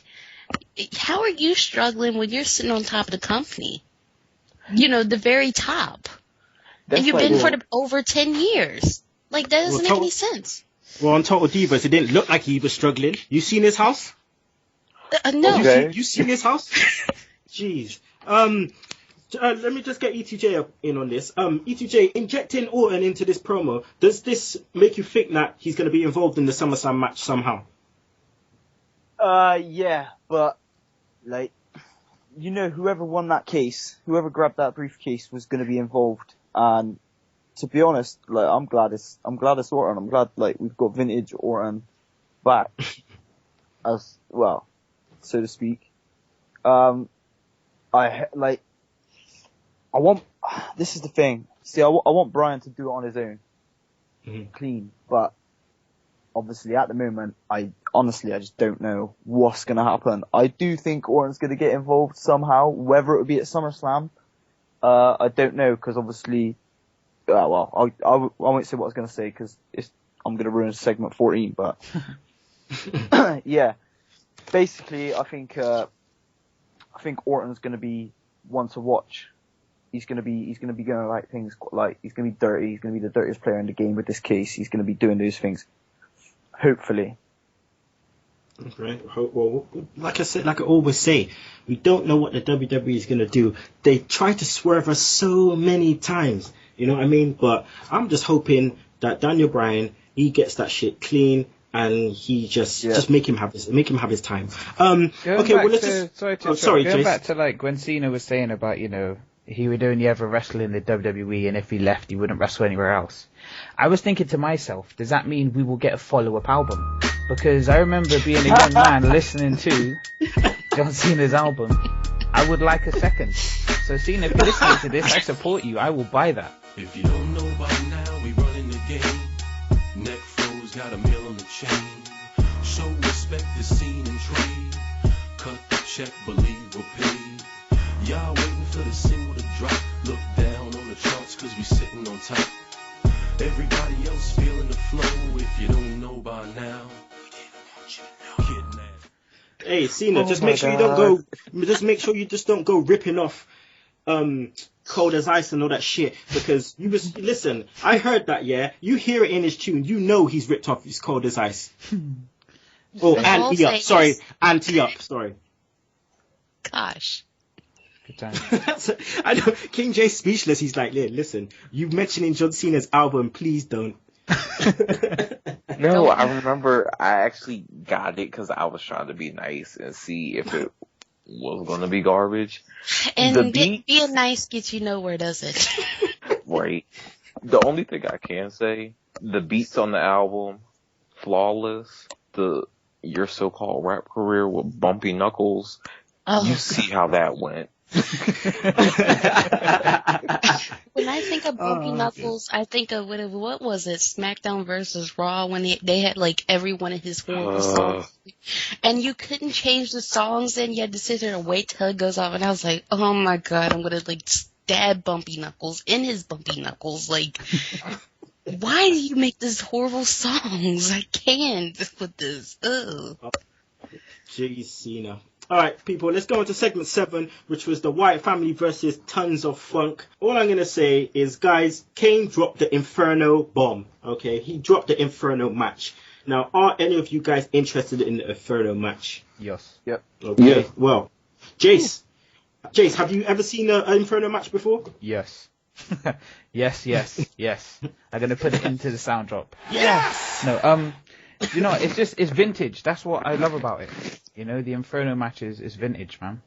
how are you struggling when you're sitting on top of the company? The very top. That's and you've like, been for over 10 years. Like, that doesn't make any sense. Well, on Total Divas, it didn't look like he was struggling. You seen his house? No. Okay. You seen his house? Jeez. Let me just get E2J in on this. E2J, injecting Orton into this promo, does this make you think that he's going to be involved in the SummerSlam match somehow? Yeah, but, like, whoever won that case, whoever grabbed that briefcase was going to be involved. And to be honest, like, I'm glad it's Orton. I'm glad, like, we've got vintage Orton back as well, so to speak. This is the thing. See, I want Brian to do it on his own, clean. But obviously, at the moment, I just don't know what's gonna happen. I do think Orton's gonna get involved somehow, whether it would be at SummerSlam. I don't know, because obviously, I won't say what I was gonna say, because it's I'm going to ruin segment 14, but yeah. Basically, I think Orton's going to be one to watch. He's going to be going like things like he's going to be dirty. He's going to be the dirtiest player in the game with this case. He's going to be doing those things. Hopefully. Right. Well, like I said, like I always say, we don't know what the WWE is going to do. They try to swerve us so many times. You know what I mean? But I'm just hoping that Daniel Bryan, he gets that shit clean and he just make him have his time. Okay. Well, let's just. Sorry, Jace. back to like when Cena was saying about he would only ever wrestle in the WWE, and if he left, he wouldn't wrestle anywhere else. I was thinking to myself, does that mean we will get a follow-up album? Because I remember being a young man listening to John Cena's album. I would like a second. So Cena, if you're listening to this, I support you. I will buy that. If you don't know by now, we running the game. Neck froze, got a meal on the chain. Show respect to scene and trade. Cut the check, believe we're paid. Y'all waiting for the single to drop. Look down on the charts cause we sitting on top. Everybody else feeling the flow. If you don't know by now, we didn't want you to know. Kidnapped. Hey Cena, just make sure you don't go. Just make sure you just don't go ripping off Cold as Ice and all that shit. Because listen, I heard that. Yeah, you hear it in his tune. You know he's ripped off his Cold as Ice. Oh, and E Up. Sorry, and T Up. Sorry. Gosh. I know King J's speechless. He's like, listen, you mentioning John Cena's album, please don't. No, I remember I actually got it because I was trying to be nice and see if it was going to be garbage. And being nice gets you nowhere, does it? Right. The only thing I can say, the beats on the album, flawless. Your so-called rap career with Bumpy Knuckles, you see how that went. When I think of Bumpy Knuckles, I think of what was it? SmackDown versus Raw when they had like every one of his horrible songs, and you couldn't change the songs, and you had to sit there and wait till it goes off. And I was like, oh my god, I'm gonna like stab Bumpy Knuckles in his Bumpy Knuckles. Like, why do you make these horrible songs? I can't with this. Ugh. Jeez, Cena. Alright, people, let's go on to segment 7, which was the Wyatt family versus Tons of Funk. All I'm going to say is, guys, Kane dropped the Inferno bomb, okay? He dropped the Inferno match. Now, are any of you guys interested in the Inferno match? Yes. Yep. Okay, yeah. Well, Jace, have you ever seen an Inferno match before? Yes. yes. I'm going to put it into the sound drop. Yes! No, you know, it's vintage. That's what I love about it. You know, the Inferno matches is vintage, man.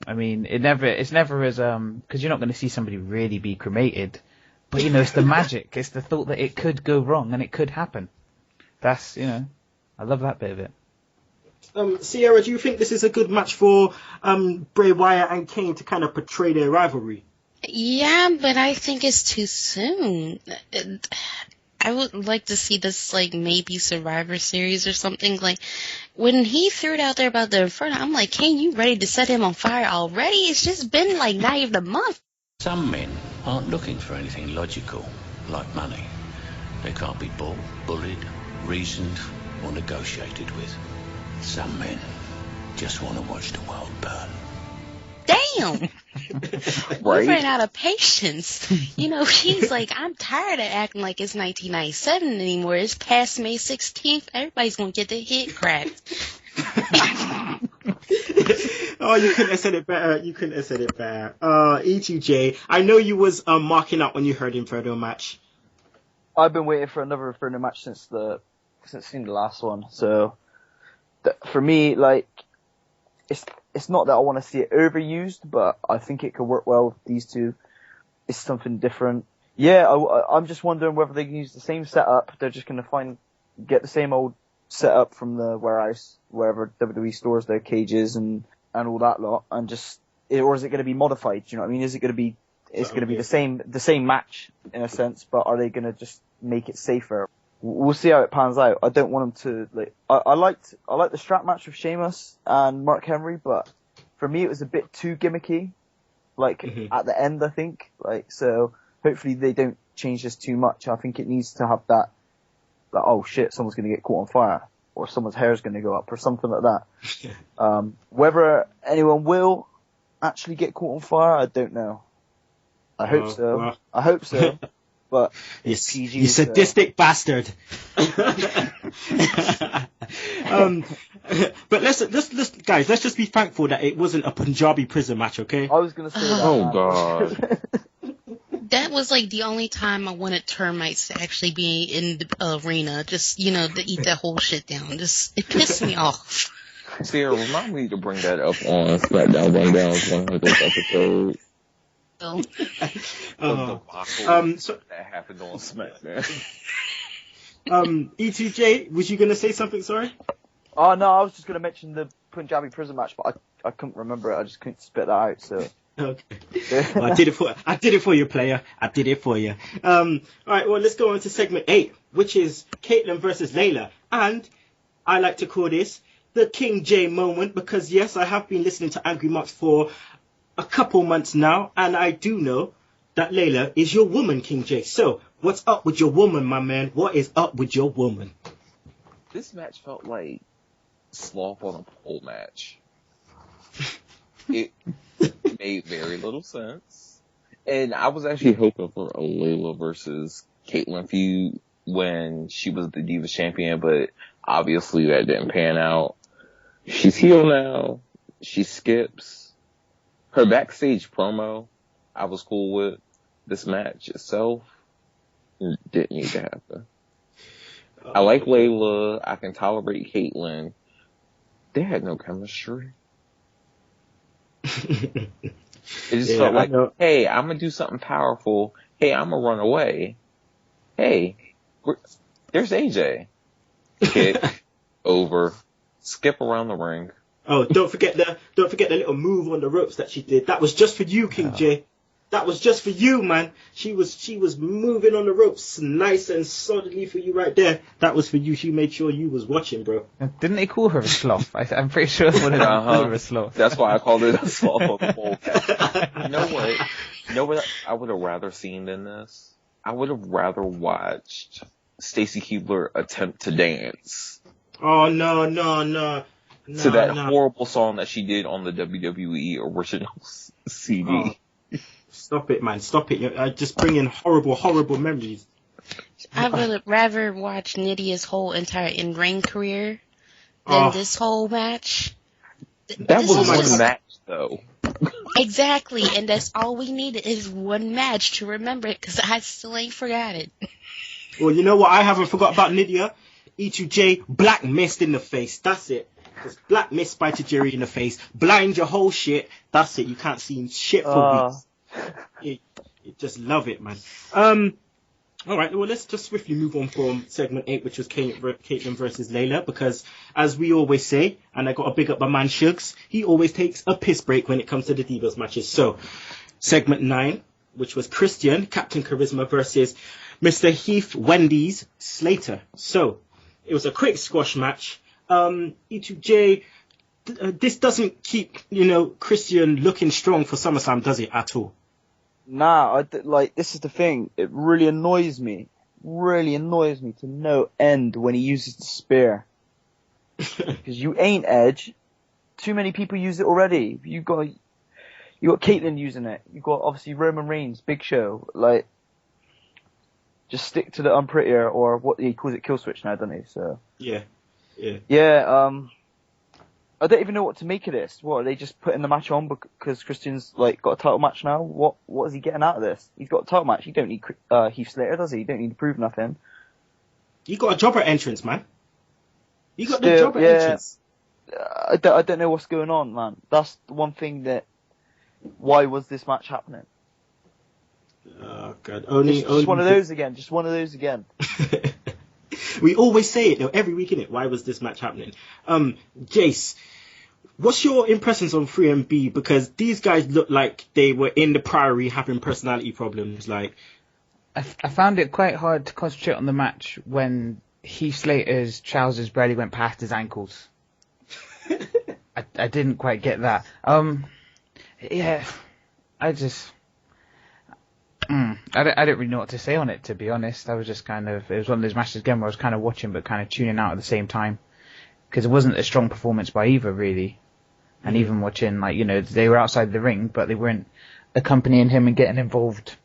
I mean, it's never as, cause you're not going to see somebody really be cremated, but you know, it's the magic. It's the thought that it could go wrong and it could happen. That's, you know, I love that bit of it. Ciara, do you think this is a good match for, Bray Wyatt and Kane to kind of portray their rivalry? Yeah, but I think it's too soon. I would like to see this, like, maybe Survivor Series or something. Like, when he threw it out there about the Inferno, I'm like, Kane, you ready to set him on fire already? It's just been, like, not even a month. Some men aren't looking for anything logical, like money. They can't be bought, bullied, reasoned, or negotiated with. Some men just want to watch the world burn. Damn! Right? We ran out of patience. You know, she's like, I'm tired of acting like it's 1997 anymore. It's past May 16th. Everybody's gonna get their head cracked. Oh, you couldn't have said it better. E2J, I know you was marking up when you heard Inferno match. I've been waiting for another Inferno match since seeing the last one. So, for me, like, it's not that I want to see it overused, but I think it could work well with these two. It's something different. Yeah, I'm just wondering whether they can use the same setup. They're just going to get the same old setup from the warehouse, wherever WWE stores their cages and all that lot, and or is it going to be modified? Do you know what I mean? Is it going to be? It's going to be the same match in a sense, but are they going to just make it safer? We'll see how it pans out. I don't want them to like. I liked the strap match with Sheamus and Mark Henry, but for me it was a bit too gimmicky. Like at the end, I think. Like, so hopefully they don't change this too much. I think it needs to have that like, oh shit, someone's going to get caught on fire, or someone's hair is going to go up, or something like that. Whether anyone will actually get caught on fire, I don't know. I hope so. Well. I hope so. But You it's PG. you sadistic bastard. But let's guys, let's just be thankful that it wasn't a Punjabi prison match, okay? I was going to say that. Oh, man. God. That was like the only time I wanted termites to actually be in the arena, just, you know, to eat that whole shit down. Just, it pissed me off. Ciara, remind me to bring that up on SmackDown Rundown's 100th episode. So, Of the So, that happened on SmackDown. E2J, was you gonna say something? Sorry. Oh no, I was just going to mention the Punjabi prison match, but I couldn't remember it. I just couldn't spit that out. So Okay. Well, I did it for you, player. I did it for you. All right. Well, let's go on to segment 8, which is Caitlyn versus Layla, and I like to call this the King J moment because yes, I have been listening to Angrymarks for a couple months now, and I do know that Layla is your woman, King J. So, what's up with your woman, my man? What is up with your woman? This match felt like sloth on a pole match. It made very little sense. And I was actually hoping for a Layla versus Caitlyn feud when she was the Divas champion, but obviously that didn't pan out. She's heel now. She skips. Her backstage promo, I was cool with. This match itself didn't need to happen. I like Layla. I can tolerate Caitlyn. They had no chemistry. It just felt like, hey, I'm gonna do something powerful. Hey, I'm gonna run away. Hey, there's AJ. Kick, over, skip around the ring. Oh, don't forget the little move on the ropes that she did. That was just for you, King J. That was just for you, man. She was moving on the ropes nice and solidly for you right there. That was for you. She made sure you was watching, bro. Didn't they call her a sloth? I'm pretty sure one of them called her a sloth. That's why I called it a sloth on the pole. You know what? You know what I would have rather seen than this? I would have rather watched Stacy Keibler attempt to dance. Oh, no. To that horrible song that she did on the WWE original CD. Oh. Stop it, man. Stop it. You're just bringing horrible memories. I would rather watch Nydia's whole entire in-ring career than this whole match. That was one match, though. Exactly, and that's all we needed is one match to remember it, because I still ain't forgot it. Well, you know what I haven't forgot about Nydia? E2J, black mist in the face. That's it. Just black mist by Tajiri in the face. Blind your whole shit. That's it. You can't see shit for weeks. You just love it, man. All right, well, let's just swiftly move on from segment 8, which was Caitlyn versus Layla, because as we always say, and I got to big up my man Sugs, he always takes a piss break when it comes to the Divas matches. So, segment 9, which was Christian, Captain Charisma versus Mr. Heath Wendy's Slater. So, it was a quick squash match. E2J, this doesn't keep, Christian looking strong for SummerSlam, does it, at all? Nah, this is the thing. It really annoys me to no end when he uses the spear. Because you ain't Edge. Too many people use it already. You got Caitlyn using it. You got obviously Roman Reigns, Big Show. Just stick to the unprettier, or what he calls it, kill switch now, doesn't he? So yeah. I don't even know what to make of this. What, are they just putting the match on because Christian's got a title match now? What is he getting out of this? He's got a title match. He don't need Heath Slater, does he? He don't need to prove nothing. He got a jobber entrance, man. He got the jobber entrance. I don't know what's going on, man. That's the one thing that. Why was this match happening? Oh God! Just one of those again. Just one of those again. We always say it though, every week, innit? Why was this match happening? Jace, what's your impressions on 3MB? Because these guys look like they were in the Priory having personality problems. I found it quite hard to concentrate on the match when Heath Slater's trousers barely went past his ankles. I didn't quite get that. I didn't really know what to say on it, to be honest. I was just kind of, it was one of those matches again where I was kind of watching but kind of tuning out at the same time. Because it wasn't a strong performance by either, really. And even watching, like, you know, they were outside the ring, but they weren't accompanying him and getting involved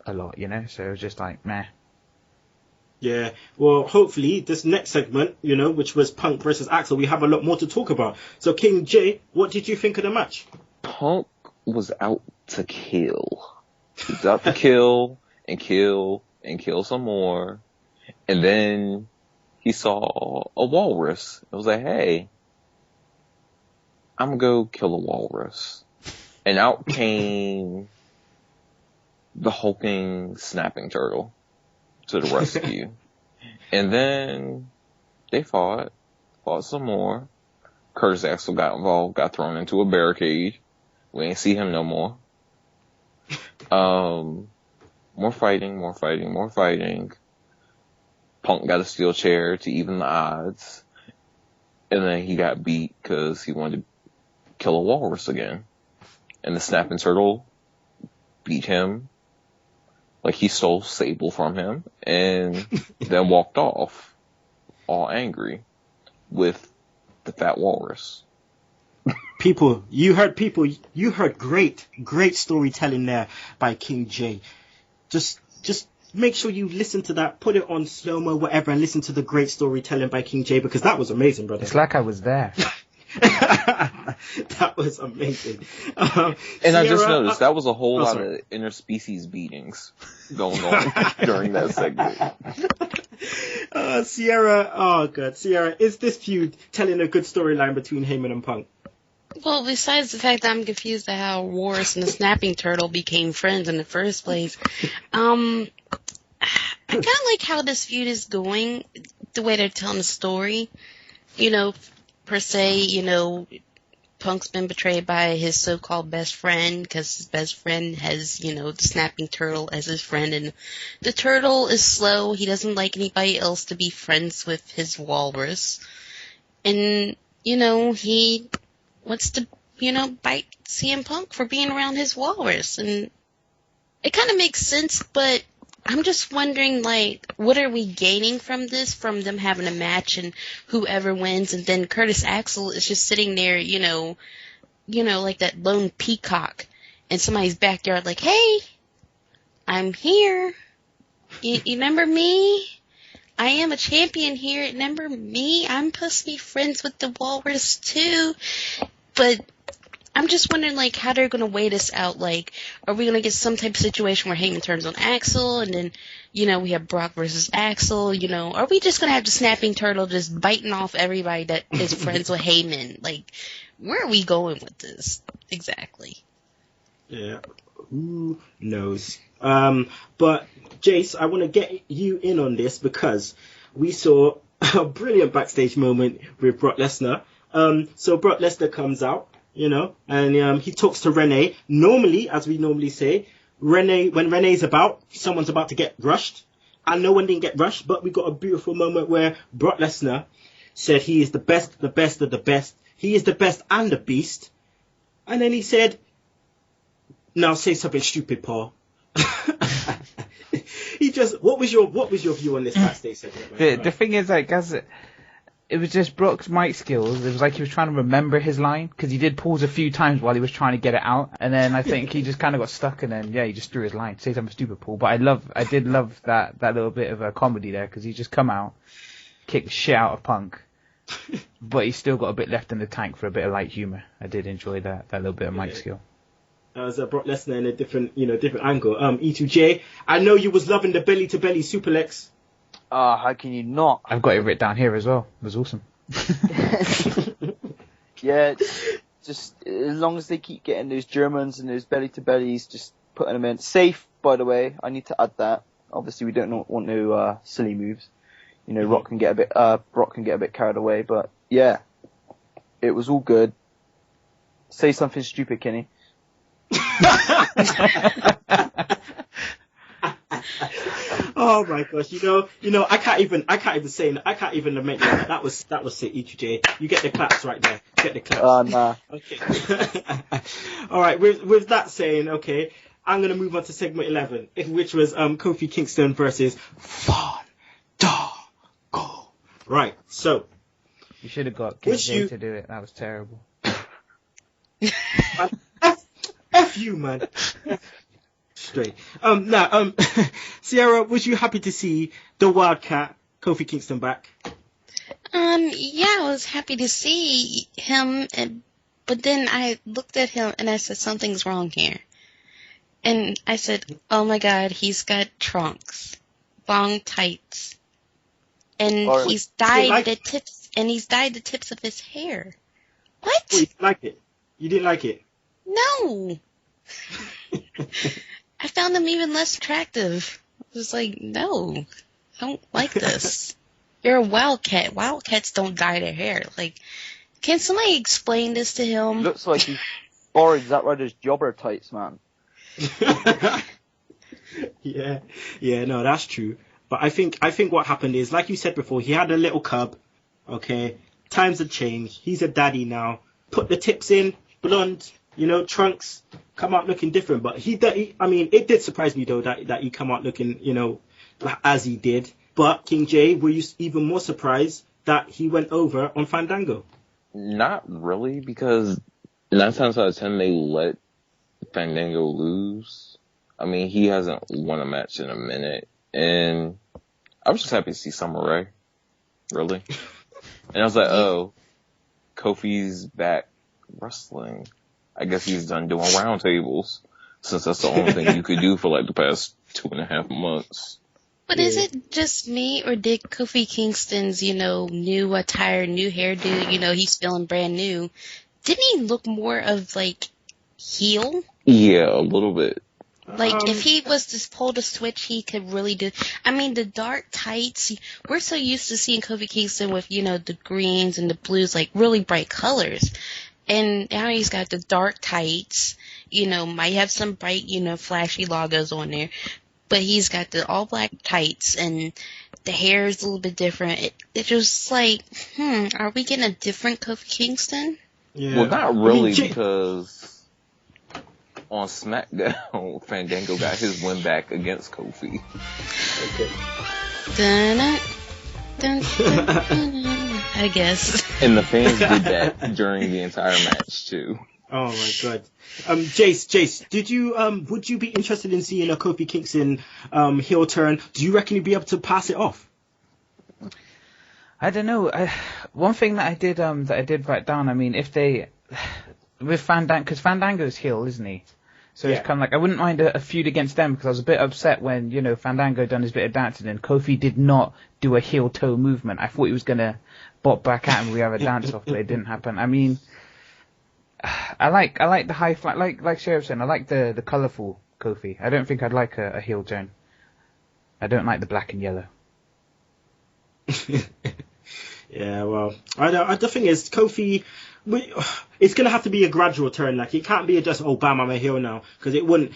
a lot, you know? So it was just like, meh. Yeah, well, hopefully this next segment, you know, which was Punk versus Axel, we have a lot more to talk about. So, King J, what did you think of the match? Punk was out to kill. He was out to kill and kill and kill some more. And then he saw a walrus. It was like, hey, I'm gonna go kill a walrus. And out came the hulking snapping turtle to the rescue. And then they fought some more. Curtis Axel got involved, got thrown into a barricade. We ain't see him no more. More fighting. Punk got a steel chair to even the odds. And then he got beat because he wanted to kill a walrus again. And the snapping turtle beat him. Like he stole Sable from him and then walked off all angry with the fat walrus. You heard great storytelling there by King J. Just make sure you listen to that, put it on slow-mo, whatever, and listen to the great storytelling by King J, because that was amazing, brother. It's like I was there. That was amazing. And Ciara, I just noticed that was a whole lot of interspecies beatings going on during that segment. Ciara, is this feud telling a good storyline between Heyman and Punk? Well, besides the fact that I'm confused at how Walrus and the Snapping Turtle became friends in the first place, I kind of like how this feud is going, the way they're telling the story. You know, per se, you know, Punk's been betrayed by his so-called best friend because his best friend has, you know, the Snapping Turtle as his friend, and the turtle is slow. He doesn't like anybody else to be friends with his walrus. And, you know, he wants to, you know, bite CM Punk for being around his walrus. And it kind of makes sense, but I'm just wondering, like, what are we gaining from this, from them having a match and whoever wins, and then Curtis Axel is just sitting there, you know, like that lone peacock in somebody's backyard, like, hey, I'm here. You remember me? I am a champion here. Remember me? I'm supposed to be friends with the walrus too. But I'm just wondering, like, how they're going to weigh this out. Like, are we going to get some type of situation where Heyman turns on Axel, and then, you know, we have Brock versus Axel, you know? Are we just going to have the Snapping Turtle just biting off everybody that is friends with Heyman? Like, where are we going with this? Exactly. Yeah, who knows? But, Jace, I want to get you in on this because we saw a brilliant backstage moment with Brock Lesnar. So Brock Lesnar comes out, you know, and he talks to Renee. Normally, as we normally say, when Renee's about, someone's about to get rushed. And no one didn't get rushed, but we got a beautiful moment where Brock Lesnar said he is the best of the best. He is the best and the beast. And then he said, now say something stupid, Paul. What was your view on this backstage segment? The thing is, like, as it was just Brock's mic skills. It was like he was trying to remember his line, because he did pause a few times while he was trying to get it out, and then I think he just kind of got stuck, and then he just threw his line. Say something stupid, Paul. But I did love that little bit of a comedy there, because he just come out, kicked the shit out of Punk, but he's still got a bit left in the tank for a bit of light humor. I did enjoy that little bit of mic skill. That was Brock Lesnar in a different angle. E2J, I know you was loving the belly to belly suplex. How can you not? I've got it written down here as well. It was awesome. Yeah, just as long as they keep getting those Germans and those belly to bellies, just putting them in. Safe, by the way. I need to add that. Obviously, we don't want no silly moves. You know, Brock can get a bit carried away, but yeah, it was all good. Say something stupid, Kinny. Oh my gosh, you know, I can't even lament that. That was it, E2J. You get the claps right there. Get the claps. Nah. Okay. All right. With that saying, okay, I'm going to move on to segment 11, which was Kofi Kingston versus Fandango. Right, so. You should have got King J to do it. That was terrible. F you, man. Straight. Now, Ciara, was you happy to see the Wildcat Kofi Kingston back? Yeah, I was happy to see him, but then I looked at him and I said, something's wrong here. And I said, oh my god, he's got trunks, long tights, and he's dyed the tips, of his hair. What? Oh, you didn't like it? You didn't like it? No. I found him even less attractive. I was like, no, I don't like this. You're a wildcat. Wildcats don't dye their hair. Like, can somebody explain this to him? Looks like he's borrowed Zack Ryder's jobber tights, man. Yeah, no, that's true. But I think what happened is, like you said before, he had a little cub. Okay, times have changed. He's a daddy now. Put the tips in, blonde, trunks, come out looking different. But it did surprise me though that he come out looking, as he did. But King J, were you even more surprised that he went over on Fandango? Not really, because 9 times out of 10 they let Fandango lose. I mean, he hasn't won a match in a minute, and I was just happy to see Summer Rae, really. And I was like, oh, Kofi's back wrestling. I guess he's done doing roundtables, since that's the only thing you could do for like the past 2.5 months. But is it just me, or did Kofi Kingston's, new attire, new hairdo, he's feeling brand new, didn't he look more of, like, heel? Yeah, a little bit. Like, if he was to pull the switch, he could really do... I mean, the dark tights, we're so used to seeing Kofi Kingston with, the greens and the blues, like, really bright colors. And now he's got the dark tights, might have some bright, flashy logos on there. But he's got the all black tights and the hair is a little bit different. It's just like, are we getting a different Kofi Kingston? Yeah. Well, not really, because on SmackDown, Fandango got his win back against Kofi. Okay. I guess. And the fans did that during the entire match too. Oh my god. Jace, would you be interested in seeing a Kofi Kingston heel turn? Do you reckon you'd be able to pass it off? I don't know. One thing that I did write down, I mean, if they, with Fandango, because Fandango's heel, isn't he? So it's kind of like, I wouldn't mind a feud against them, because I was a bit upset when, Fandango done his bit of dancing and Kofi did not do a heel toe movement. I thought he was going to bop back at him, we have a dance off, but it didn't happen. I mean, I like the high fly, like Sheriff said, I like the colourful Kofi. I don't think I'd like a heel turn. I don't like the black and yellow. Yeah, well, the thing is, Kofi, it's gonna have to be a gradual turn. Like, it can't be just, oh, bam, I'm a heel now, because it wouldn't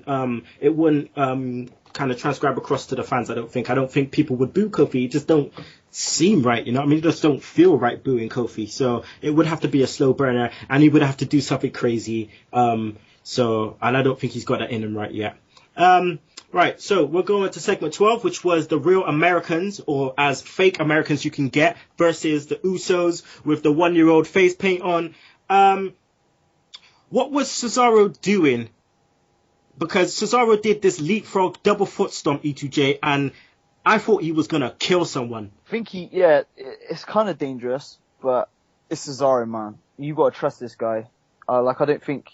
kind of transcribe across to the fans. I don't think people would boo Kofi. It just don't seem right, it just don't feel right booing Kofi. So it would have to be a slow burner, and he would have to do something crazy. And I don't think he's got that in him right yet. Right, so we're going to segment 12, which was the real Americans, or as fake Americans you can get, versus the Usos with the 1-year-old face paint on. What was Cesaro doing? Because Cesaro did this leapfrog double foot stomp E2J, and I thought he was going to kill someone. I think it's kind of dangerous, but it's Cesaro, man. You got to trust this guy. I don't think,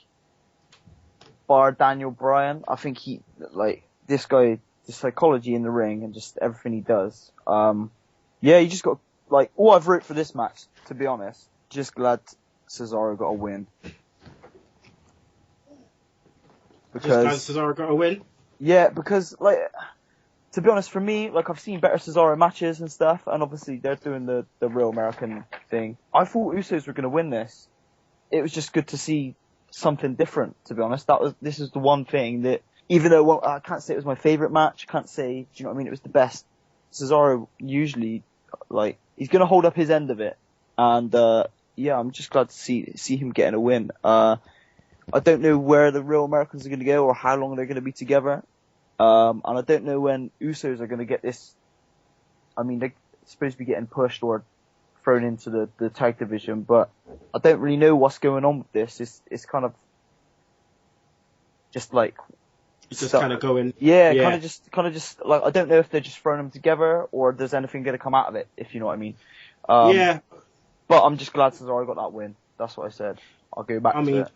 bar Daniel Bryan, I think this guy, the psychology in the ring and just everything he does. You just got, all I've wrote for this match, to be honest, just glad Cesaro got a win. Because Cesaro got a win? Yeah, because, to be honest, for me, I've seen better Cesaro matches and stuff, and obviously they're doing the real American thing. I thought Usos were going to win this. It was just good to see something different, to be honest. This is the one thing that, even though I can't say it was my favourite match, I can't say, do you know what I mean, it was the best. Cesaro usually, he's going to hold up his end of it. And, I'm just glad to see him getting a win. I don't know where the Real Americans are going to go or how long they're going to be together. And I don't know when Usos are going to get this. I mean, they're supposed to be getting pushed or thrown into the tag division, but I don't really know what's going on with this. It's kind of just like It's just kind of going. Yeah, kind of just like I don't know if they're just throwing them together or there's anything going to come out of it, if you know what I mean. Yeah. But I'm just glad Cesaro got that win. That's what I said. I'll go back to it.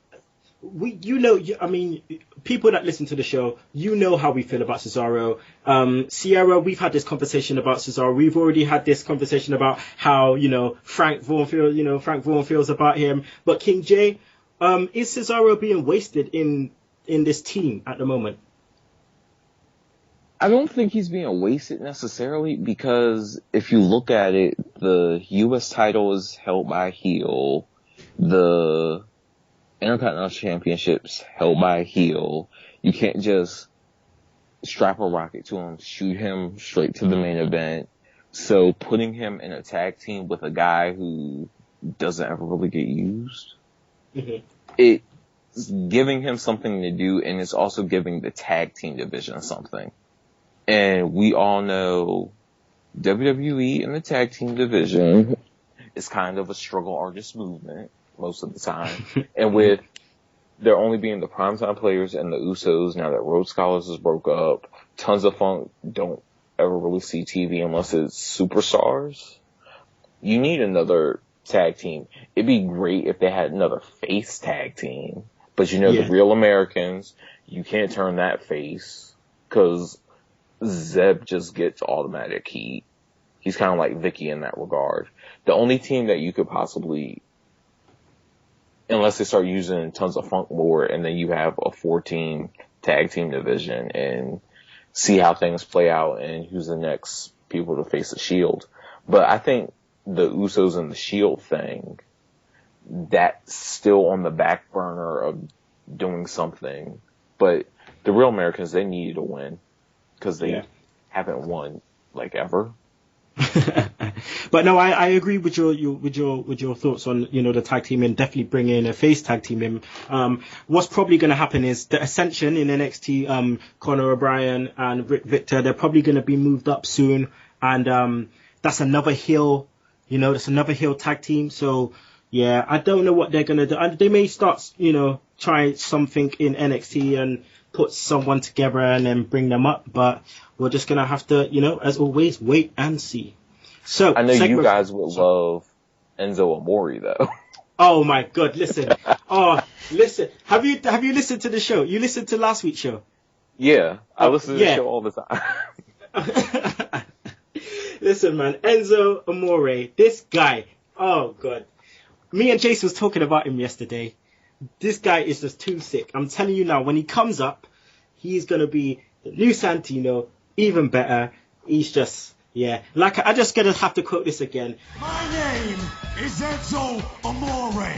People that listen to the show, you know how we feel about Cesaro. Ciara, we've had this conversation about Cesaro. We've already had this conversation about how, Frank Vaughn feels about him. But King J, is Cesaro being wasted in this team at the moment? I don't think he's being wasted necessarily, because if you look at it, the U.S. title is held by heel. The Intercontinental Championships held by heel. You can't just strap a rocket to him, shoot him straight to the main event. So putting him in a tag team with a guy who doesn't ever really get used, it's giving him something to do, and it's also giving the tag team division something. And we all know WWE in the tag team division is kind of a struggle artist movement most of the time. And with there only being the primetime players and the Usos, now that Road Scholars is broke up, Tons of Funk don't ever really see TV unless it's superstars. You need another tag team. It'd be great if they had another face tag team. But the Real Americans, you can't turn that face, because Zeb just gets automatic heat. He's kind of like Vicky in that regard. The only team that you could possibly, unless they start using Tons of Funk more, and then you have a 4-team tag team division and see how things play out and who's the next people to face the Shield. But I think the Usos and the Shield thing, that's still on the back burner of doing something. But the Real Americans, they needed a win, because they haven't won like ever. But no, I agree with your thoughts on the tag team, and definitely bringing in a face tag team in. What's probably going to happen is the Ascension in NXT, Conor O'Brien and Rick Victor, they're probably going to be moved up soon, and that's another heel, that's another heel tag team. So yeah, I don't know what they're going to do. They may start, try something in NXT and put someone together and then bring them up, but we're just going to have to, as always, wait and see. So I know you guys would love Enzo Amore, though. Oh my God, listen. Listen. Have you listened to the show? You listened to last week's show? Yeah, I listen to the show all the time. Listen, man, Enzo Amore, this guy, oh God. Me and Jace was talking about him yesterday. This guy is just too sick. I'm telling you now, when he comes up, he's going to be the new Santino, even better. He's just, like, I just going to have to quote this again. My name is Enzo Amore,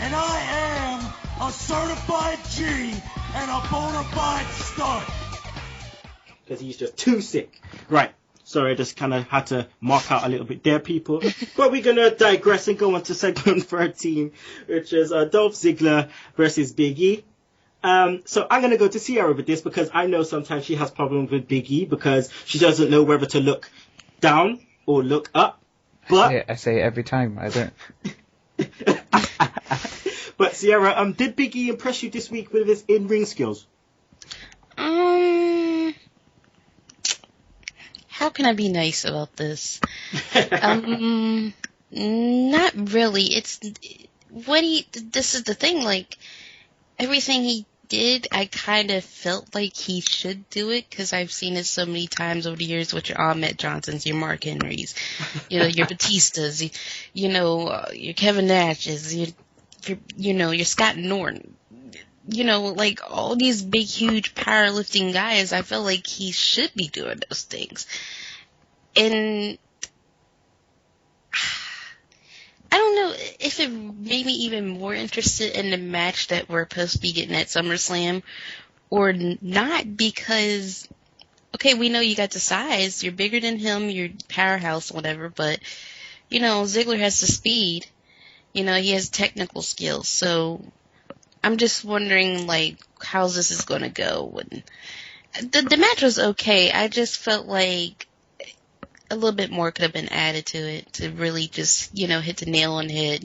and I am a certified G and a bona fide stud. Because he's just too sick. Right. Sorry, I just kind of had to mark out a little bit there, people. But we're going to digress and go on to segment 13, which is Dolph Ziggler versus Big E. So I'm going to go to Ciara with this, because I know sometimes she has problems with Big E because she doesn't know whether to look down or look up. But I say it every time. I don't. But Ciara, did Big E impress you this week with his in-ring skills? How can I be nice about this? Not really. This is the thing, like, everything he did, I kind of felt like he should do it, because I've seen it so many times over the years with your Ahmed Johnsons, your Mark Henrys, your Batistas, your Kevin Nashes, your Scott Norton. Like all these big, huge powerlifting guys, I feel like he should be doing those things. And I don't know if it made me even more interested in the match that we're supposed to be getting at SummerSlam or not, because, okay, we know you got the size, you're bigger than him, you're powerhouse, whatever, but, Ziggler has the speed, he has technical skills, so I'm just wondering, like, how this is going to go. When the match was okay. I just felt like a little bit more could have been added to it to really just, hit the nail on the head,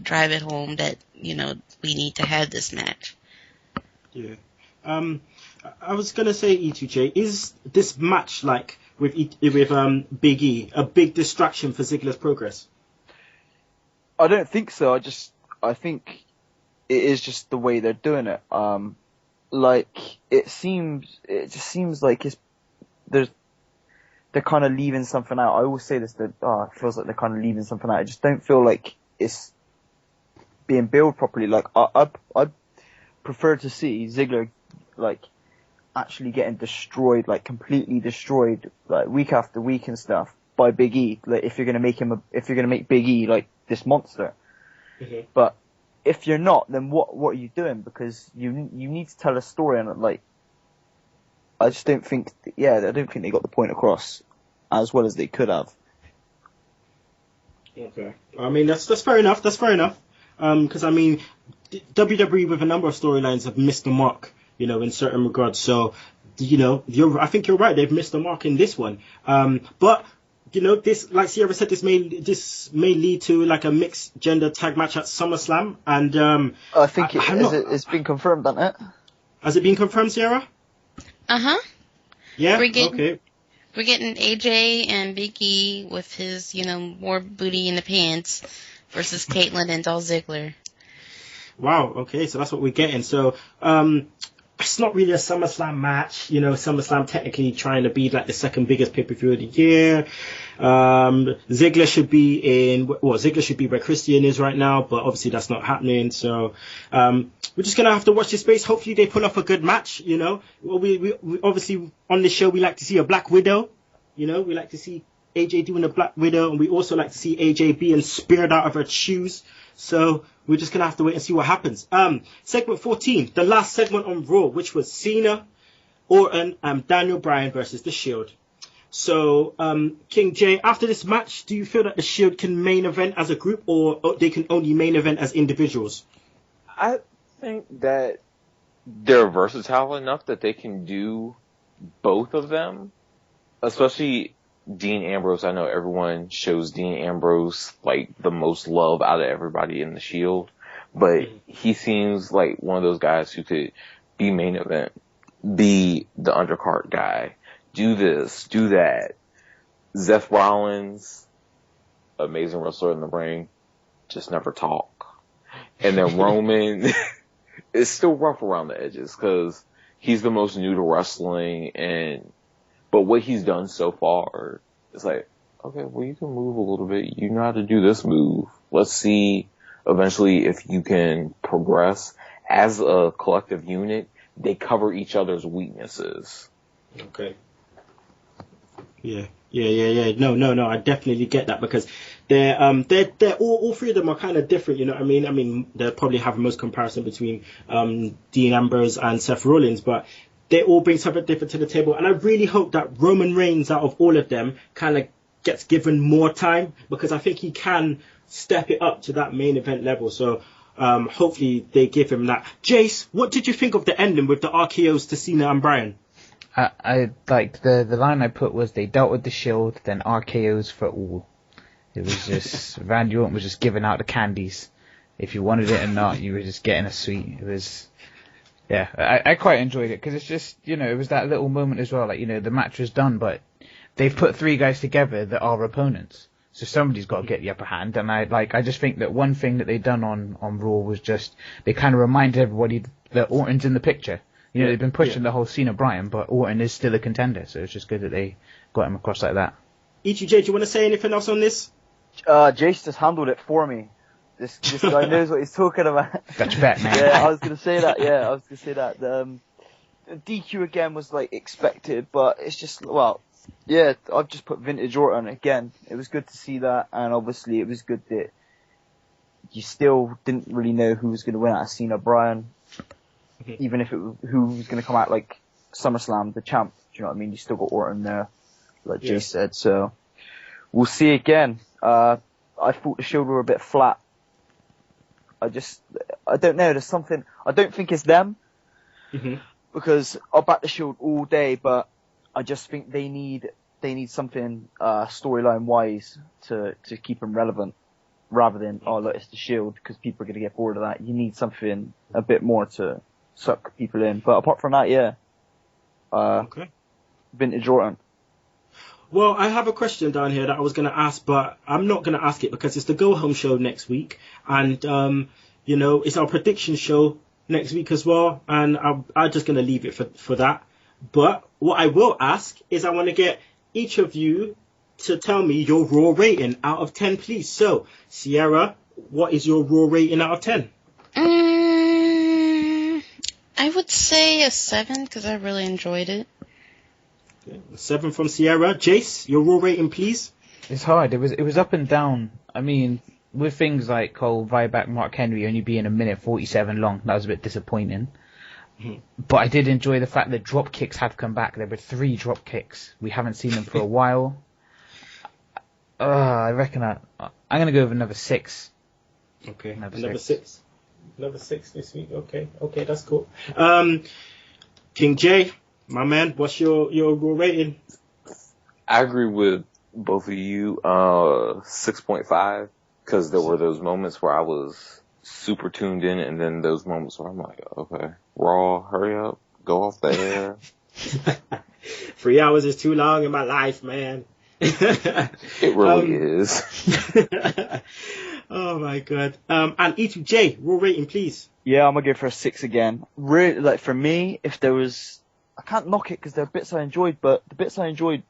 drive it home that, we need to have this match. Yeah. I was going to say, E2J, is this match, like, with Big E, a big distraction for Ziggler's progress? I don't think so. I think it is just the way they're doing it. It just seems like they're kind of leaving something out. I always say this, that it feels like they're kind of leaving something out. I just don't feel like it's being built properly. Like, I'd prefer to see Ziggler, like, actually getting destroyed, like, completely destroyed, like, week after week and stuff by Big E. Like, if you're gonna make Big E, like, this monster. Mm-hmm. But if you're not, then what are you doing? Because you need to tell a story, and, like, I just don't think, I don't think they got the point across as well as they could have. Okay. I mean, that's fair enough. That's fair enough. Because, I mean, WWE with a number of storylines have missed the mark, in certain regards. So, I think you're right. They've missed the mark in this one. But, this, like Ciara said, this may lead to, like, a mixed gender tag match at SummerSlam. And, I think it's been confirmed, hasn't it? Has it been confirmed, Ciara? Uh-huh. Yeah? Okay. We're getting AJ and Big E with his, more booty in the pants versus Caitlyn and Dolph Ziggler. Wow, okay, so that's what we're getting. So, it's not really a SummerSlam match. SummerSlam technically trying to be like the second biggest pay-per-view of the year. Ziggler should be where Christian is right now, but obviously that's not happening. So, we're just gonna have to watch this space. Hopefully they pull off a good match. Well, we obviously on this show we like to see a Black Widow. We like to see AJ doing a Black Widow, and we also like to see AJ being speared out of her shoes. So we're just going to have to wait and see what happens. Segment 14, the last segment on Raw, which was Cena, Orton, and Daniel Bryan versus The Shield. So, King J, after this match, do you feel that The Shield can main event as a group, or they can only main event as individuals? I think that they're versatile enough that they can do both of them, especially Dean Ambrose. I know everyone shows Dean Ambrose like the most love out of everybody in the Shield, but he seems like one of those guys who could be main event, be the undercard guy, do this, do that. Seth Rollins, amazing wrestler in the ring, just never talk. And then Roman is still rough around the edges because he's the most new to wrestling, but what he's done so far, it's like, okay, well, you can move a little bit. You know how to do this move. Let's see eventually if you can progress. As a collective unit, they cover each other's weaknesses. Okay. Yeah. No, I definitely get that because they're all three of them are kind of different, you know what I mean? I mean, they'll probably have the most comparison between Dean Ambrose and Seth Rollins, but they all bring something different to the table. And I really hope that Roman Reigns, out of all of them, kind of gets given more time because I think he can step it up to that main event level. So hopefully they give him that. Jace, what did you think of the ending with the RKOs to Cena and Bryan? I like the line I put was they dealt with the Shield, then RKOs for all. It was just Randy Orton was just giving out the candies. If you wanted it or not, you were just getting a sweet. It was. Yeah, I quite enjoyed it because it's just, it was that little moment as well. Like, the match was done, but they've put three guys together that are opponents. So somebody's got to get the upper hand. And I just think that one thing that they done on Raw was just, they kind of reminded everybody that Orton's in the picture. They've been pushing the whole Cena Bryan, but Orton is still a contender. So it's just good that they got him across like that. E2J, do you want to say anything else on this? Jace just handled it for me. This guy knows what he's talking about. Got your back, man. Yeah, I was going to say that. The DQ again was like expected, but it's just, I've just put vintage Orton again. It was good to see that, and obviously it was good that you still didn't really know who was going to win out of Cena Bryan, even if it was who was going to come out like SummerSlam, the champ. Do you know what I mean? You still got Orton there, like Jay said. So we'll see again. I thought the Shield were a bit flat. I I don't know. There's something. I don't think it's them Mm-hmm. because I'll back the Shield all day, but I just think they need something storyline wise to keep them relevant, rather than look, it's the Shield, because people are going to get bored of that. You need something a bit more to suck people in. But apart from that, yeah. Okay. Vintage Orton. Well, I have a question down here that I was going to ask, but I'm not going to ask it because it's the Go Home show next week, and you know, it's our prediction show next week as well, and I'm just going to leave it for that. But what I will ask is I want to get each of you to tell me your Raw rating out of 10, please. So, Ciara, what is your Raw rating out of 10? I would say a 7 because I really enjoyed it. Okay, 7 from Ciara. Jace, your Raw rating, please. It's hard. It was up and down. I mean, with things like Cole, Ryback, Mark Henry only being a minute 47 long, that was a bit disappointing. Mm-hmm. But I did enjoy the fact that drop kicks have come back. There were 3 drop kicks. We haven't seen them for a while. I reckon I'm going to go with another 6. Okay, Another 6. Another 6 this week. Okay, that's cool. King J, my man, what's your Raw rating? I agree with both of you. 6.5, because there were those moments where I was super tuned in, and then those moments where I'm like, okay, Raw, hurry up, go off the air. 3 hours is too long in my life, man. It really is. Oh my god. And E2J, Raw rating, please. Yeah, I'm gonna go for a 6 again. Really, like, for me, if there was, I can't knock it because there are bits I enjoyed, but the bits I enjoyed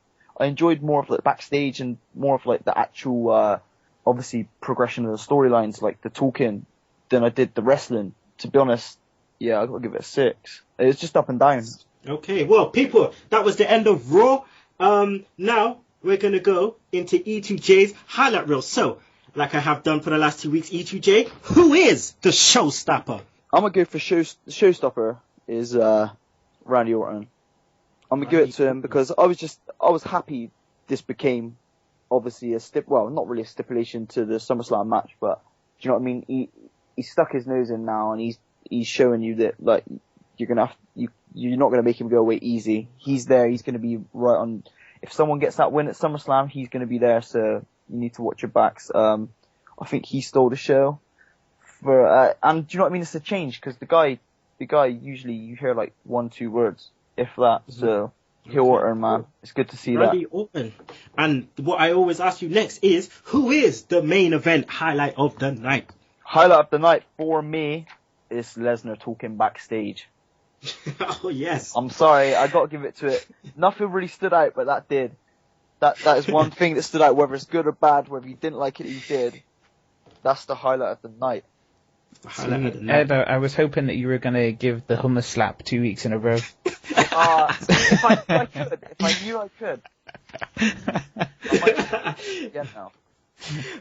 more of like backstage and more of like the actual, obviously progression of the storylines, like the talking, than I did the wrestling. To be honest, yeah, I gotta give it a 6. It's just up and down. Okay, well, people, that was the end of Raw. Now we're gonna go into E2J's highlight reel. So, like I have done for the last 2 weeks, E2J, who is the showstopper? I'm gonna go for showstopper is Randy Orton. I'm gonna give it to him because I was happy this became obviously not really a stipulation to the SummerSlam match, but do you know what I mean? He stuck his nose in now, and he's showing you that, like, you're not gonna make him go away easy. He's there. He's gonna be right on. If someone gets that win at SummerSlam, he's gonna be there. So you need to watch your backs. I think he stole the show. And do you know what I mean? It's a change because the guy usually you hear like 1-2 words, if that. So Hill Orton, man, it's good to see Randy that. Orton. And what I always ask you next is, who is the main event highlight of the night? Highlight of the night for me is Lesnar talking backstage. Oh yes. I'm sorry, I got to give it to it. Nothing really stood out, but that did. That is one thing that stood out, whether it's good or bad, whether you didn't like it, you did. That's the highlight of the night. Ed, I was hoping that you were going to give the hummus slap 2 weeks in a row. If I knew I could. Yeah, no.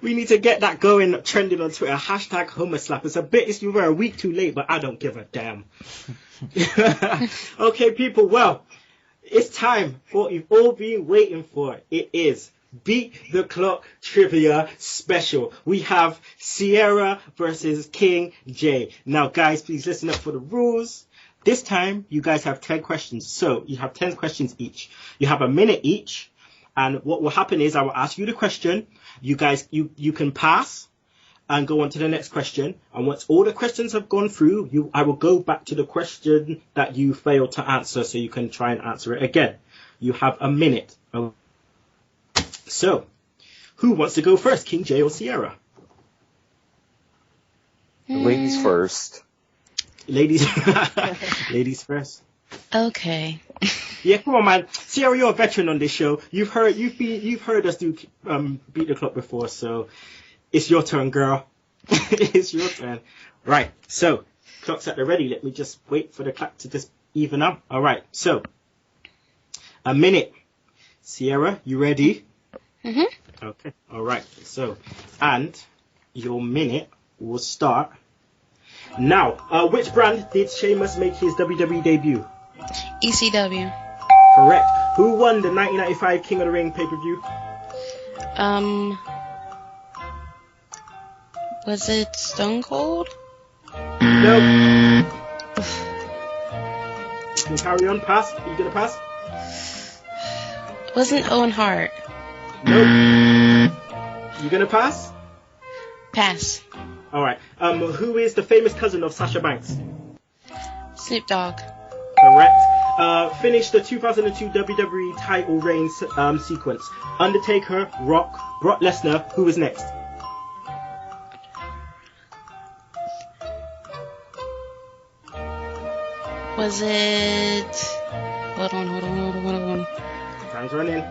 We need to get that going, trending on Twitter. Hashtag hummus slap. You were a week too late, but I don't give a damn. Okay, people, well, it's time for what you've all been waiting for. It is Beat the Clock Trivia Special. We have Ciara versus King J. Now, guys, please listen up for the rules. This time, you guys have 10 questions. So, you have 10 questions each. You have a minute each. And what will happen is I will ask you the question. You guys, you can pass and go on to the next question. And once all the questions have gone through, I will go back to the question that you failed to answer so you can try and answer it again. You have a minute. So, who wants to go first, King J or Ciara? Ladies first. Ladies first. Okay. Yeah, come on, man. Ciara, you're a veteran on this show. You've heard us do Beat the Clock before, so it's your turn, girl. It's your turn. Right. So, clock's at the ready. Let me just wait for the clock to just even up. All right. So, a minute. Ciara, you ready? Mhm. Okay. All right. So, and your minute will start now. Which brand did Sheamus make his WWE debut? ECW. Correct. Who won the 1995 King of the Ring pay-per-view? Was it Stone Cold? Nope. Can carry on. Pass. Are you gonna pass? Wasn't Owen Hart. Nope. You gonna pass? Pass. All right. Who is the famous cousin of Sasha Banks? Snoop Dogg. Correct. Finish the 2002 WWE title reign sequence. Undertaker, Rock, Brock Lesnar. Who is next? Was it? Hold on. Time's running.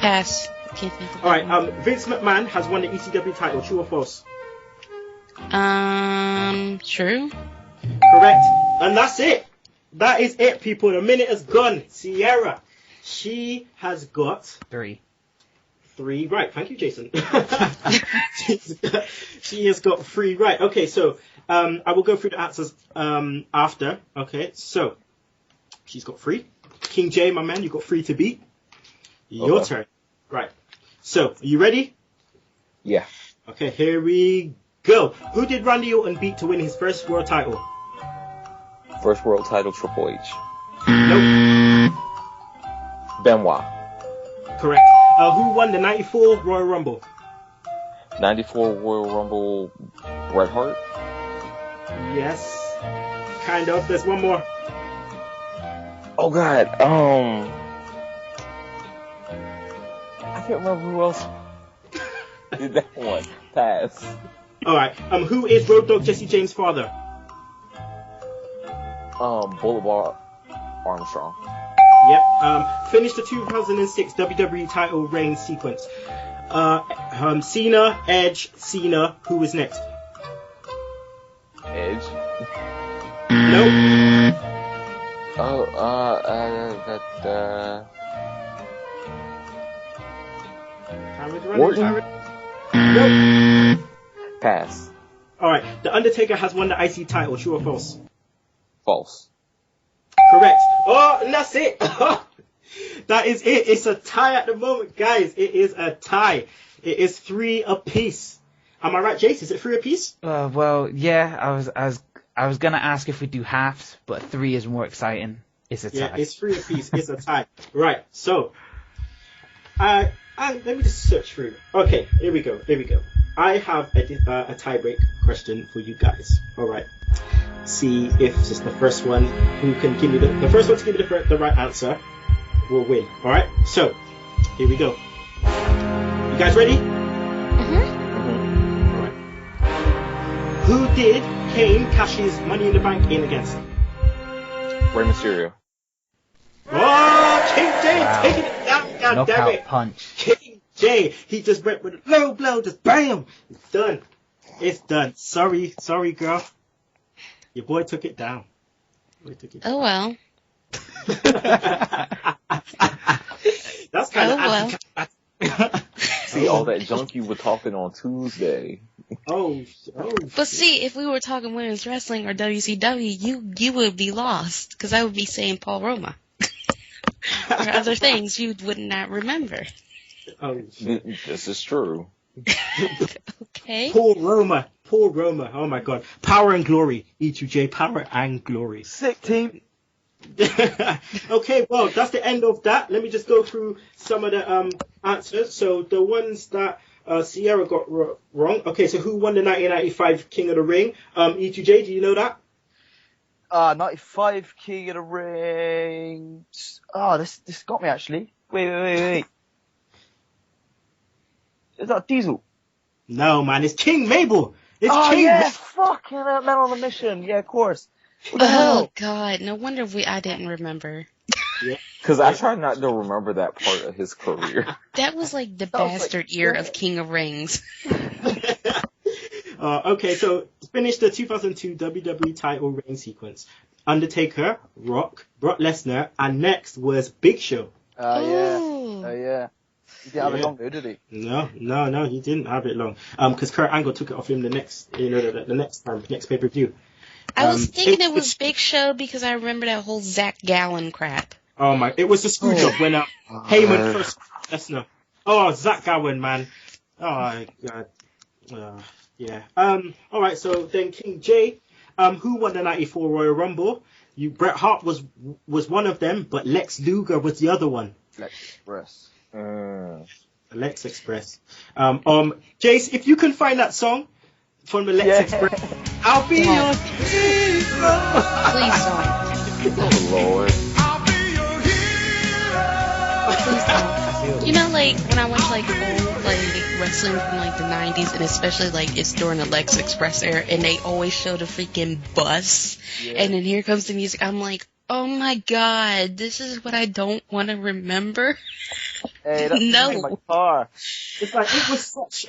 Pass. Can't think of All right. Vince McMahon has won the ECW title. True or false? True. Correct. And that's it. That is it, people. The minute is gone. Ciara, she has got 3. 3 right. Thank you, Jason. She has got 3 right. Okay, so I will go through the answers after. Okay, so she's got 3. King J, my man, you got 3 to beat. Your turn. Right. So, are you ready? Yeah. Okay, here we go. Who did Randy Orton beat to win his first world title? First world title, Triple H. Nope. Benoit. Correct. Who won the 94 Royal Rumble? 94 Royal Rumble, Bret Hart. Yes. Kind of. There's one more. Oh God. I can't remember who else did that one. Pass. All right. Who is Road Dogg Jesse James' father? Boulevard Armstrong. Yep. Finish the 2006 WWE title reign sequence. Cena, Edge, Cena. Who is next? Edge. Nope. Orton. Nope. Pass. All right. The Undertaker has won the IC title. True or false? False. Correct. Oh, and that's it. That is it. It's a tie at the moment, guys. It is a tie. It is 3 apiece. Am I right, Jace? Is it 3 apiece? Well, yeah. I was gonna ask if we do halves, but 3 is more exciting. It's a tie. Yeah, it's 3 apiece. It's a tie. Right. So, let me just search through. Okay, here we go. I have a tie-break question for you guys. All right. See if it's the first one who can give me the first one to give me the right answer will win. All right. So, here we go. You guys ready? Mm-hmm. All right. Who did Kane cash his Money in the Bank in against? Rey Mysterio. Oh, King J taking it down. God damn Knockout it. punch. King J, he just went with a low blow, just bam. It's done. It's done. Sorry, girl. Your boy took it down. Oh well. That's kind of See all that junk you were talking on Tuesday. Oh. But see, if we were talking women's wrestling or WCW, you would be lost because I would be saying Paul Roma or other things you would not remember. Oh, This is true. Okay. Paul Roma. Oh my God. Power and glory. E2J. Power and glory. Sick team. Okay, well, that's the end of that. Let me just go through some of the answers. So the ones that Ciara got wrong. Okay, so who won the 1995 King of the Ring? E2J, do you know that? 95 King of the Ring. Oh, this got me actually. Wait. Is that Diesel? No, man, it's King Mabel. It's Oh, King. yeah, fucking Man on the Mission. Yeah, of course. What the Oh hell? God, no wonder I didn't remember. Because I try not to remember that part of his career. That was like the That was bastard like- year of King of Rings. Okay, so finish the 2002 WWE title reign sequence. Undertaker, Rock, Brock Lesnar, and next was Big Show. Yeah. Ooh. Yeah. He didn't have it long though, did he? No, he didn't have it long. Because Kurt Angle took it off him the next pay-per-view. I was thinking it was Big Show because I remember that whole Zach Gallen crap. Oh my! It was the screw job when Heyman first Lesnar. Oh, Zach Gowen, man. Oh my God. Yeah. All right. So then King J, who won the '94 Royal Rumble? Bret Hart was one of them, but Lex Luger was the other one. Lex Express. Lex Express. Jace, if you can find that song from the Lex Express, I'll be your hero. Please don't. Oh Lord. Please don't. You know, like when I watch like old like wrestling from like the '90s, and especially like it's during the Lex Express era, and they always show the freaking bus, and then here comes the music. I'm like, oh my god, this is what I don't want to remember. Hey, that's No. my car. It's like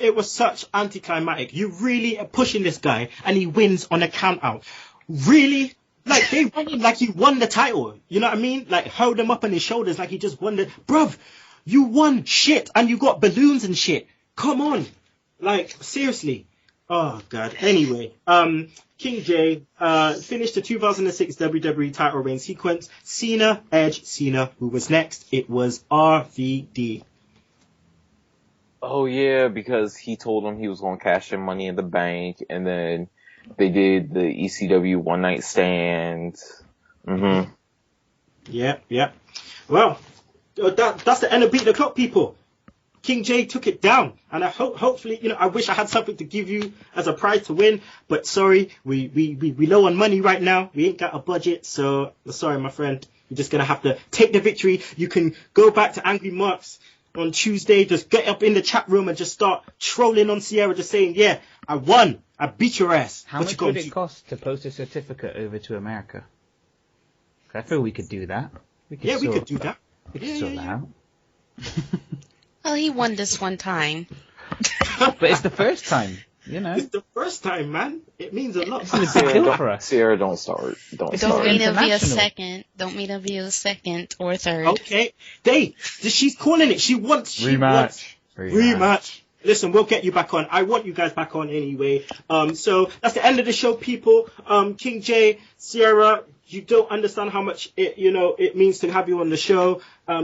it was such anticlimactic. You really are pushing this guy, and he wins on a count out. Really? Like they won him like he won the title. You know what I mean? Like held him up on his shoulders like he just won the. Bruv, you won shit, and you got balloons and shit. Come on, like seriously. Oh god. Anyway, King J finished the 2006 WWE title reign sequence. Cena, who was next? It was RVD. Oh yeah, because he told him he was going to cash in Money in the Bank, and then they did the ECW One Night Stand. Mm-hmm. Yeah. Well, that's the end of Beat the Clock, people. King J took it down, and I hopefully, you know, I wish I had something to give you as a prize to win, but sorry, we low on money right now. We ain't got a budget, so sorry, my friend. You're just gonna have to take the victory. You can go back to Angrymarks on Tuesday, just get up in the chat room and just start trolling on Ciara, just saying, yeah, I won, I beat your ass. How much would it cost to post a certificate over to America? I feel we could do that. We could do that. We could sort that out. Well, he won this one time. But it's the first time, you know. It's the first time, man. It means a lot. It's a big deal for us. Ciara, don't start. Don't Don't start. mean it'll be a second. Don't mean it'll be a second or third. Okay. She's calling it. She wants rematch. Listen, we'll get you back on. I want you guys back on anyway. So that's the end of the show, people. King J, Ciara, you don't understand how much it means to have you on the show.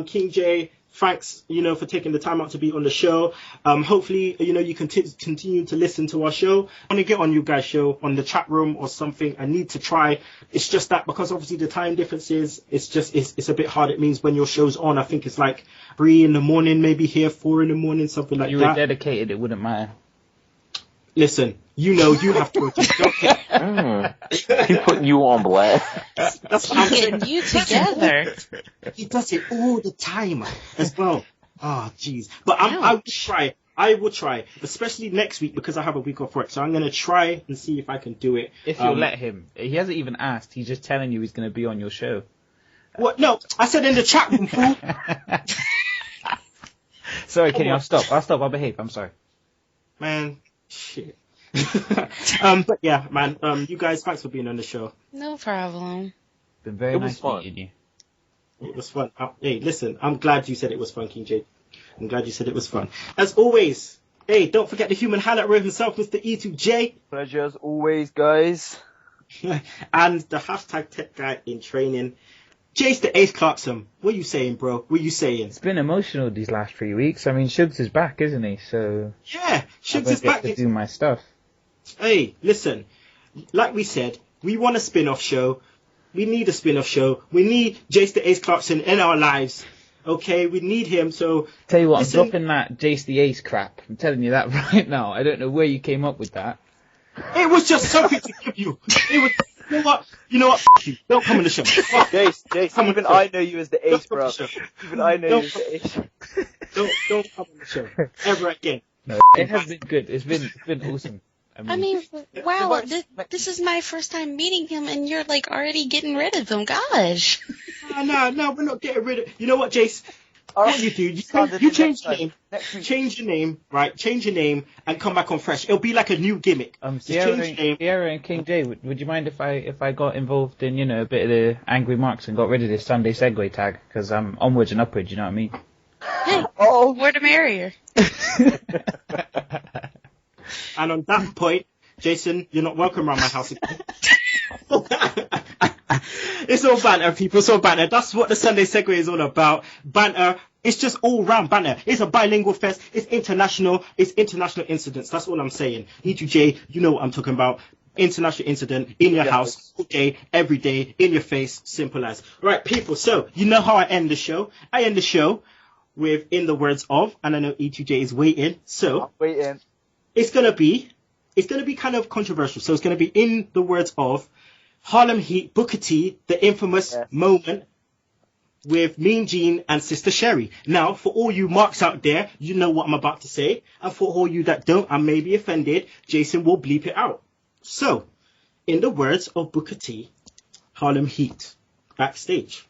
King J, thanks, for taking the time out to be on the show. Hopefully, you can continue to listen to our show. I want to get on you guys' show on the chat room or something. I need to try. It's just that because obviously the time differences, it's a bit hard. It means when your show's on, I think it's like 3 a.m, maybe here 4 a.m, something like that. You were dedicated, it wouldn't matter. Listen, you have to. He putting you on blast. That's what I'm saying. Getting you together. He does it all the time as well. Oh, jeez. But I will try. I will try, especially next week because I have a week off work. So I'm going to try and see if I can do it. If you'll let him. He hasn't even asked. He's just telling you he's going to be on your show. What? No, I said in the chat room, fool. Sorry, Kenny, I'll stop. I'll behave. I'm sorry. Man, shit. But yeah, man, you guys, thanks for being on the show. No problem. Been very nice meeting you. It was fun. Hey, listen, I'm glad you said it was fun, King J. I'm glad you said it was fun. As always, hey, don't forget the human highlight reel himself, Mr. E2J. Pleasure as always, guys. And the hashtag tech guy in training. Jace the Ace Clarkson. What are you saying, bro? What are you saying? It's been emotional these last 3 weeks. I mean, Sugs is back, isn't he? So yeah, Sugs is back to do my stuff. Hey, listen, like we said, we want a spin-off show. We need a spin-off show. We need Jace the Ace Clarkson in our lives. Okay, we need him, so... Tell you what, listen, I'm dropping that Jace the Ace crap. I'm telling you that right now. I don't know where you came up with that. It was just something to give you. It was... You know what? F*** you. Don't come on the show. Jace, even I know you as the Ace, bro. Even I know you as the Ace. Don't come on the show. Ever again. No, it has been good. It's been awesome. I mean, wow, this is my first time meeting him, and you're, like, already getting rid of him. Gosh. No, we're not getting rid of... You know what, Jace? What you do, you change your name. Change your name, right? Change your name and come back on fresh. It'll be like a new gimmick. Ciara and King J, would you mind if I got involved in, a bit of the Angrymarks and got rid of this Sunday Segue tag? Because I'm onwards and upwards, you know what I mean? Hey, more the merrier. And on that point, Jason, you're not welcome around my house again. It's all banter, people. It's all banter. That's what the Sunday Segue is all about. Banter, It's just all round banter. It's a bilingual fest. It's international. It's international incidents. That's all I'm saying. E2J, you know what I'm talking about. International incident in your house, all day, every day, in your face. Simple as. Right, people. So, you know how I end the show. I end the show with in the words of, and I know E2J is waiting. So, I'm waiting. it's gonna be kind of controversial. So it's gonna be in the words of Harlem Heat, Booker T, the infamous moment with Mean Gene and Sister Sherry. Now, for all you marks out there, you know what I'm about to say. And for all you that don't and may be offended, Jason will bleep it out. So, in the words of Booker T, Harlem Heat, backstage.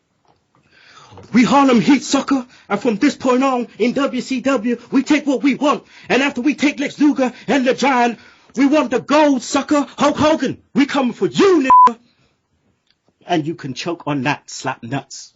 We Harlem Heat, sucker, and from this point on, in WCW, we take what we want. And after we take Lex Luger and the Giant, we want the gold, sucker. Hulk Hogan, we coming for you, nigga. And you can choke on that, slap nuts.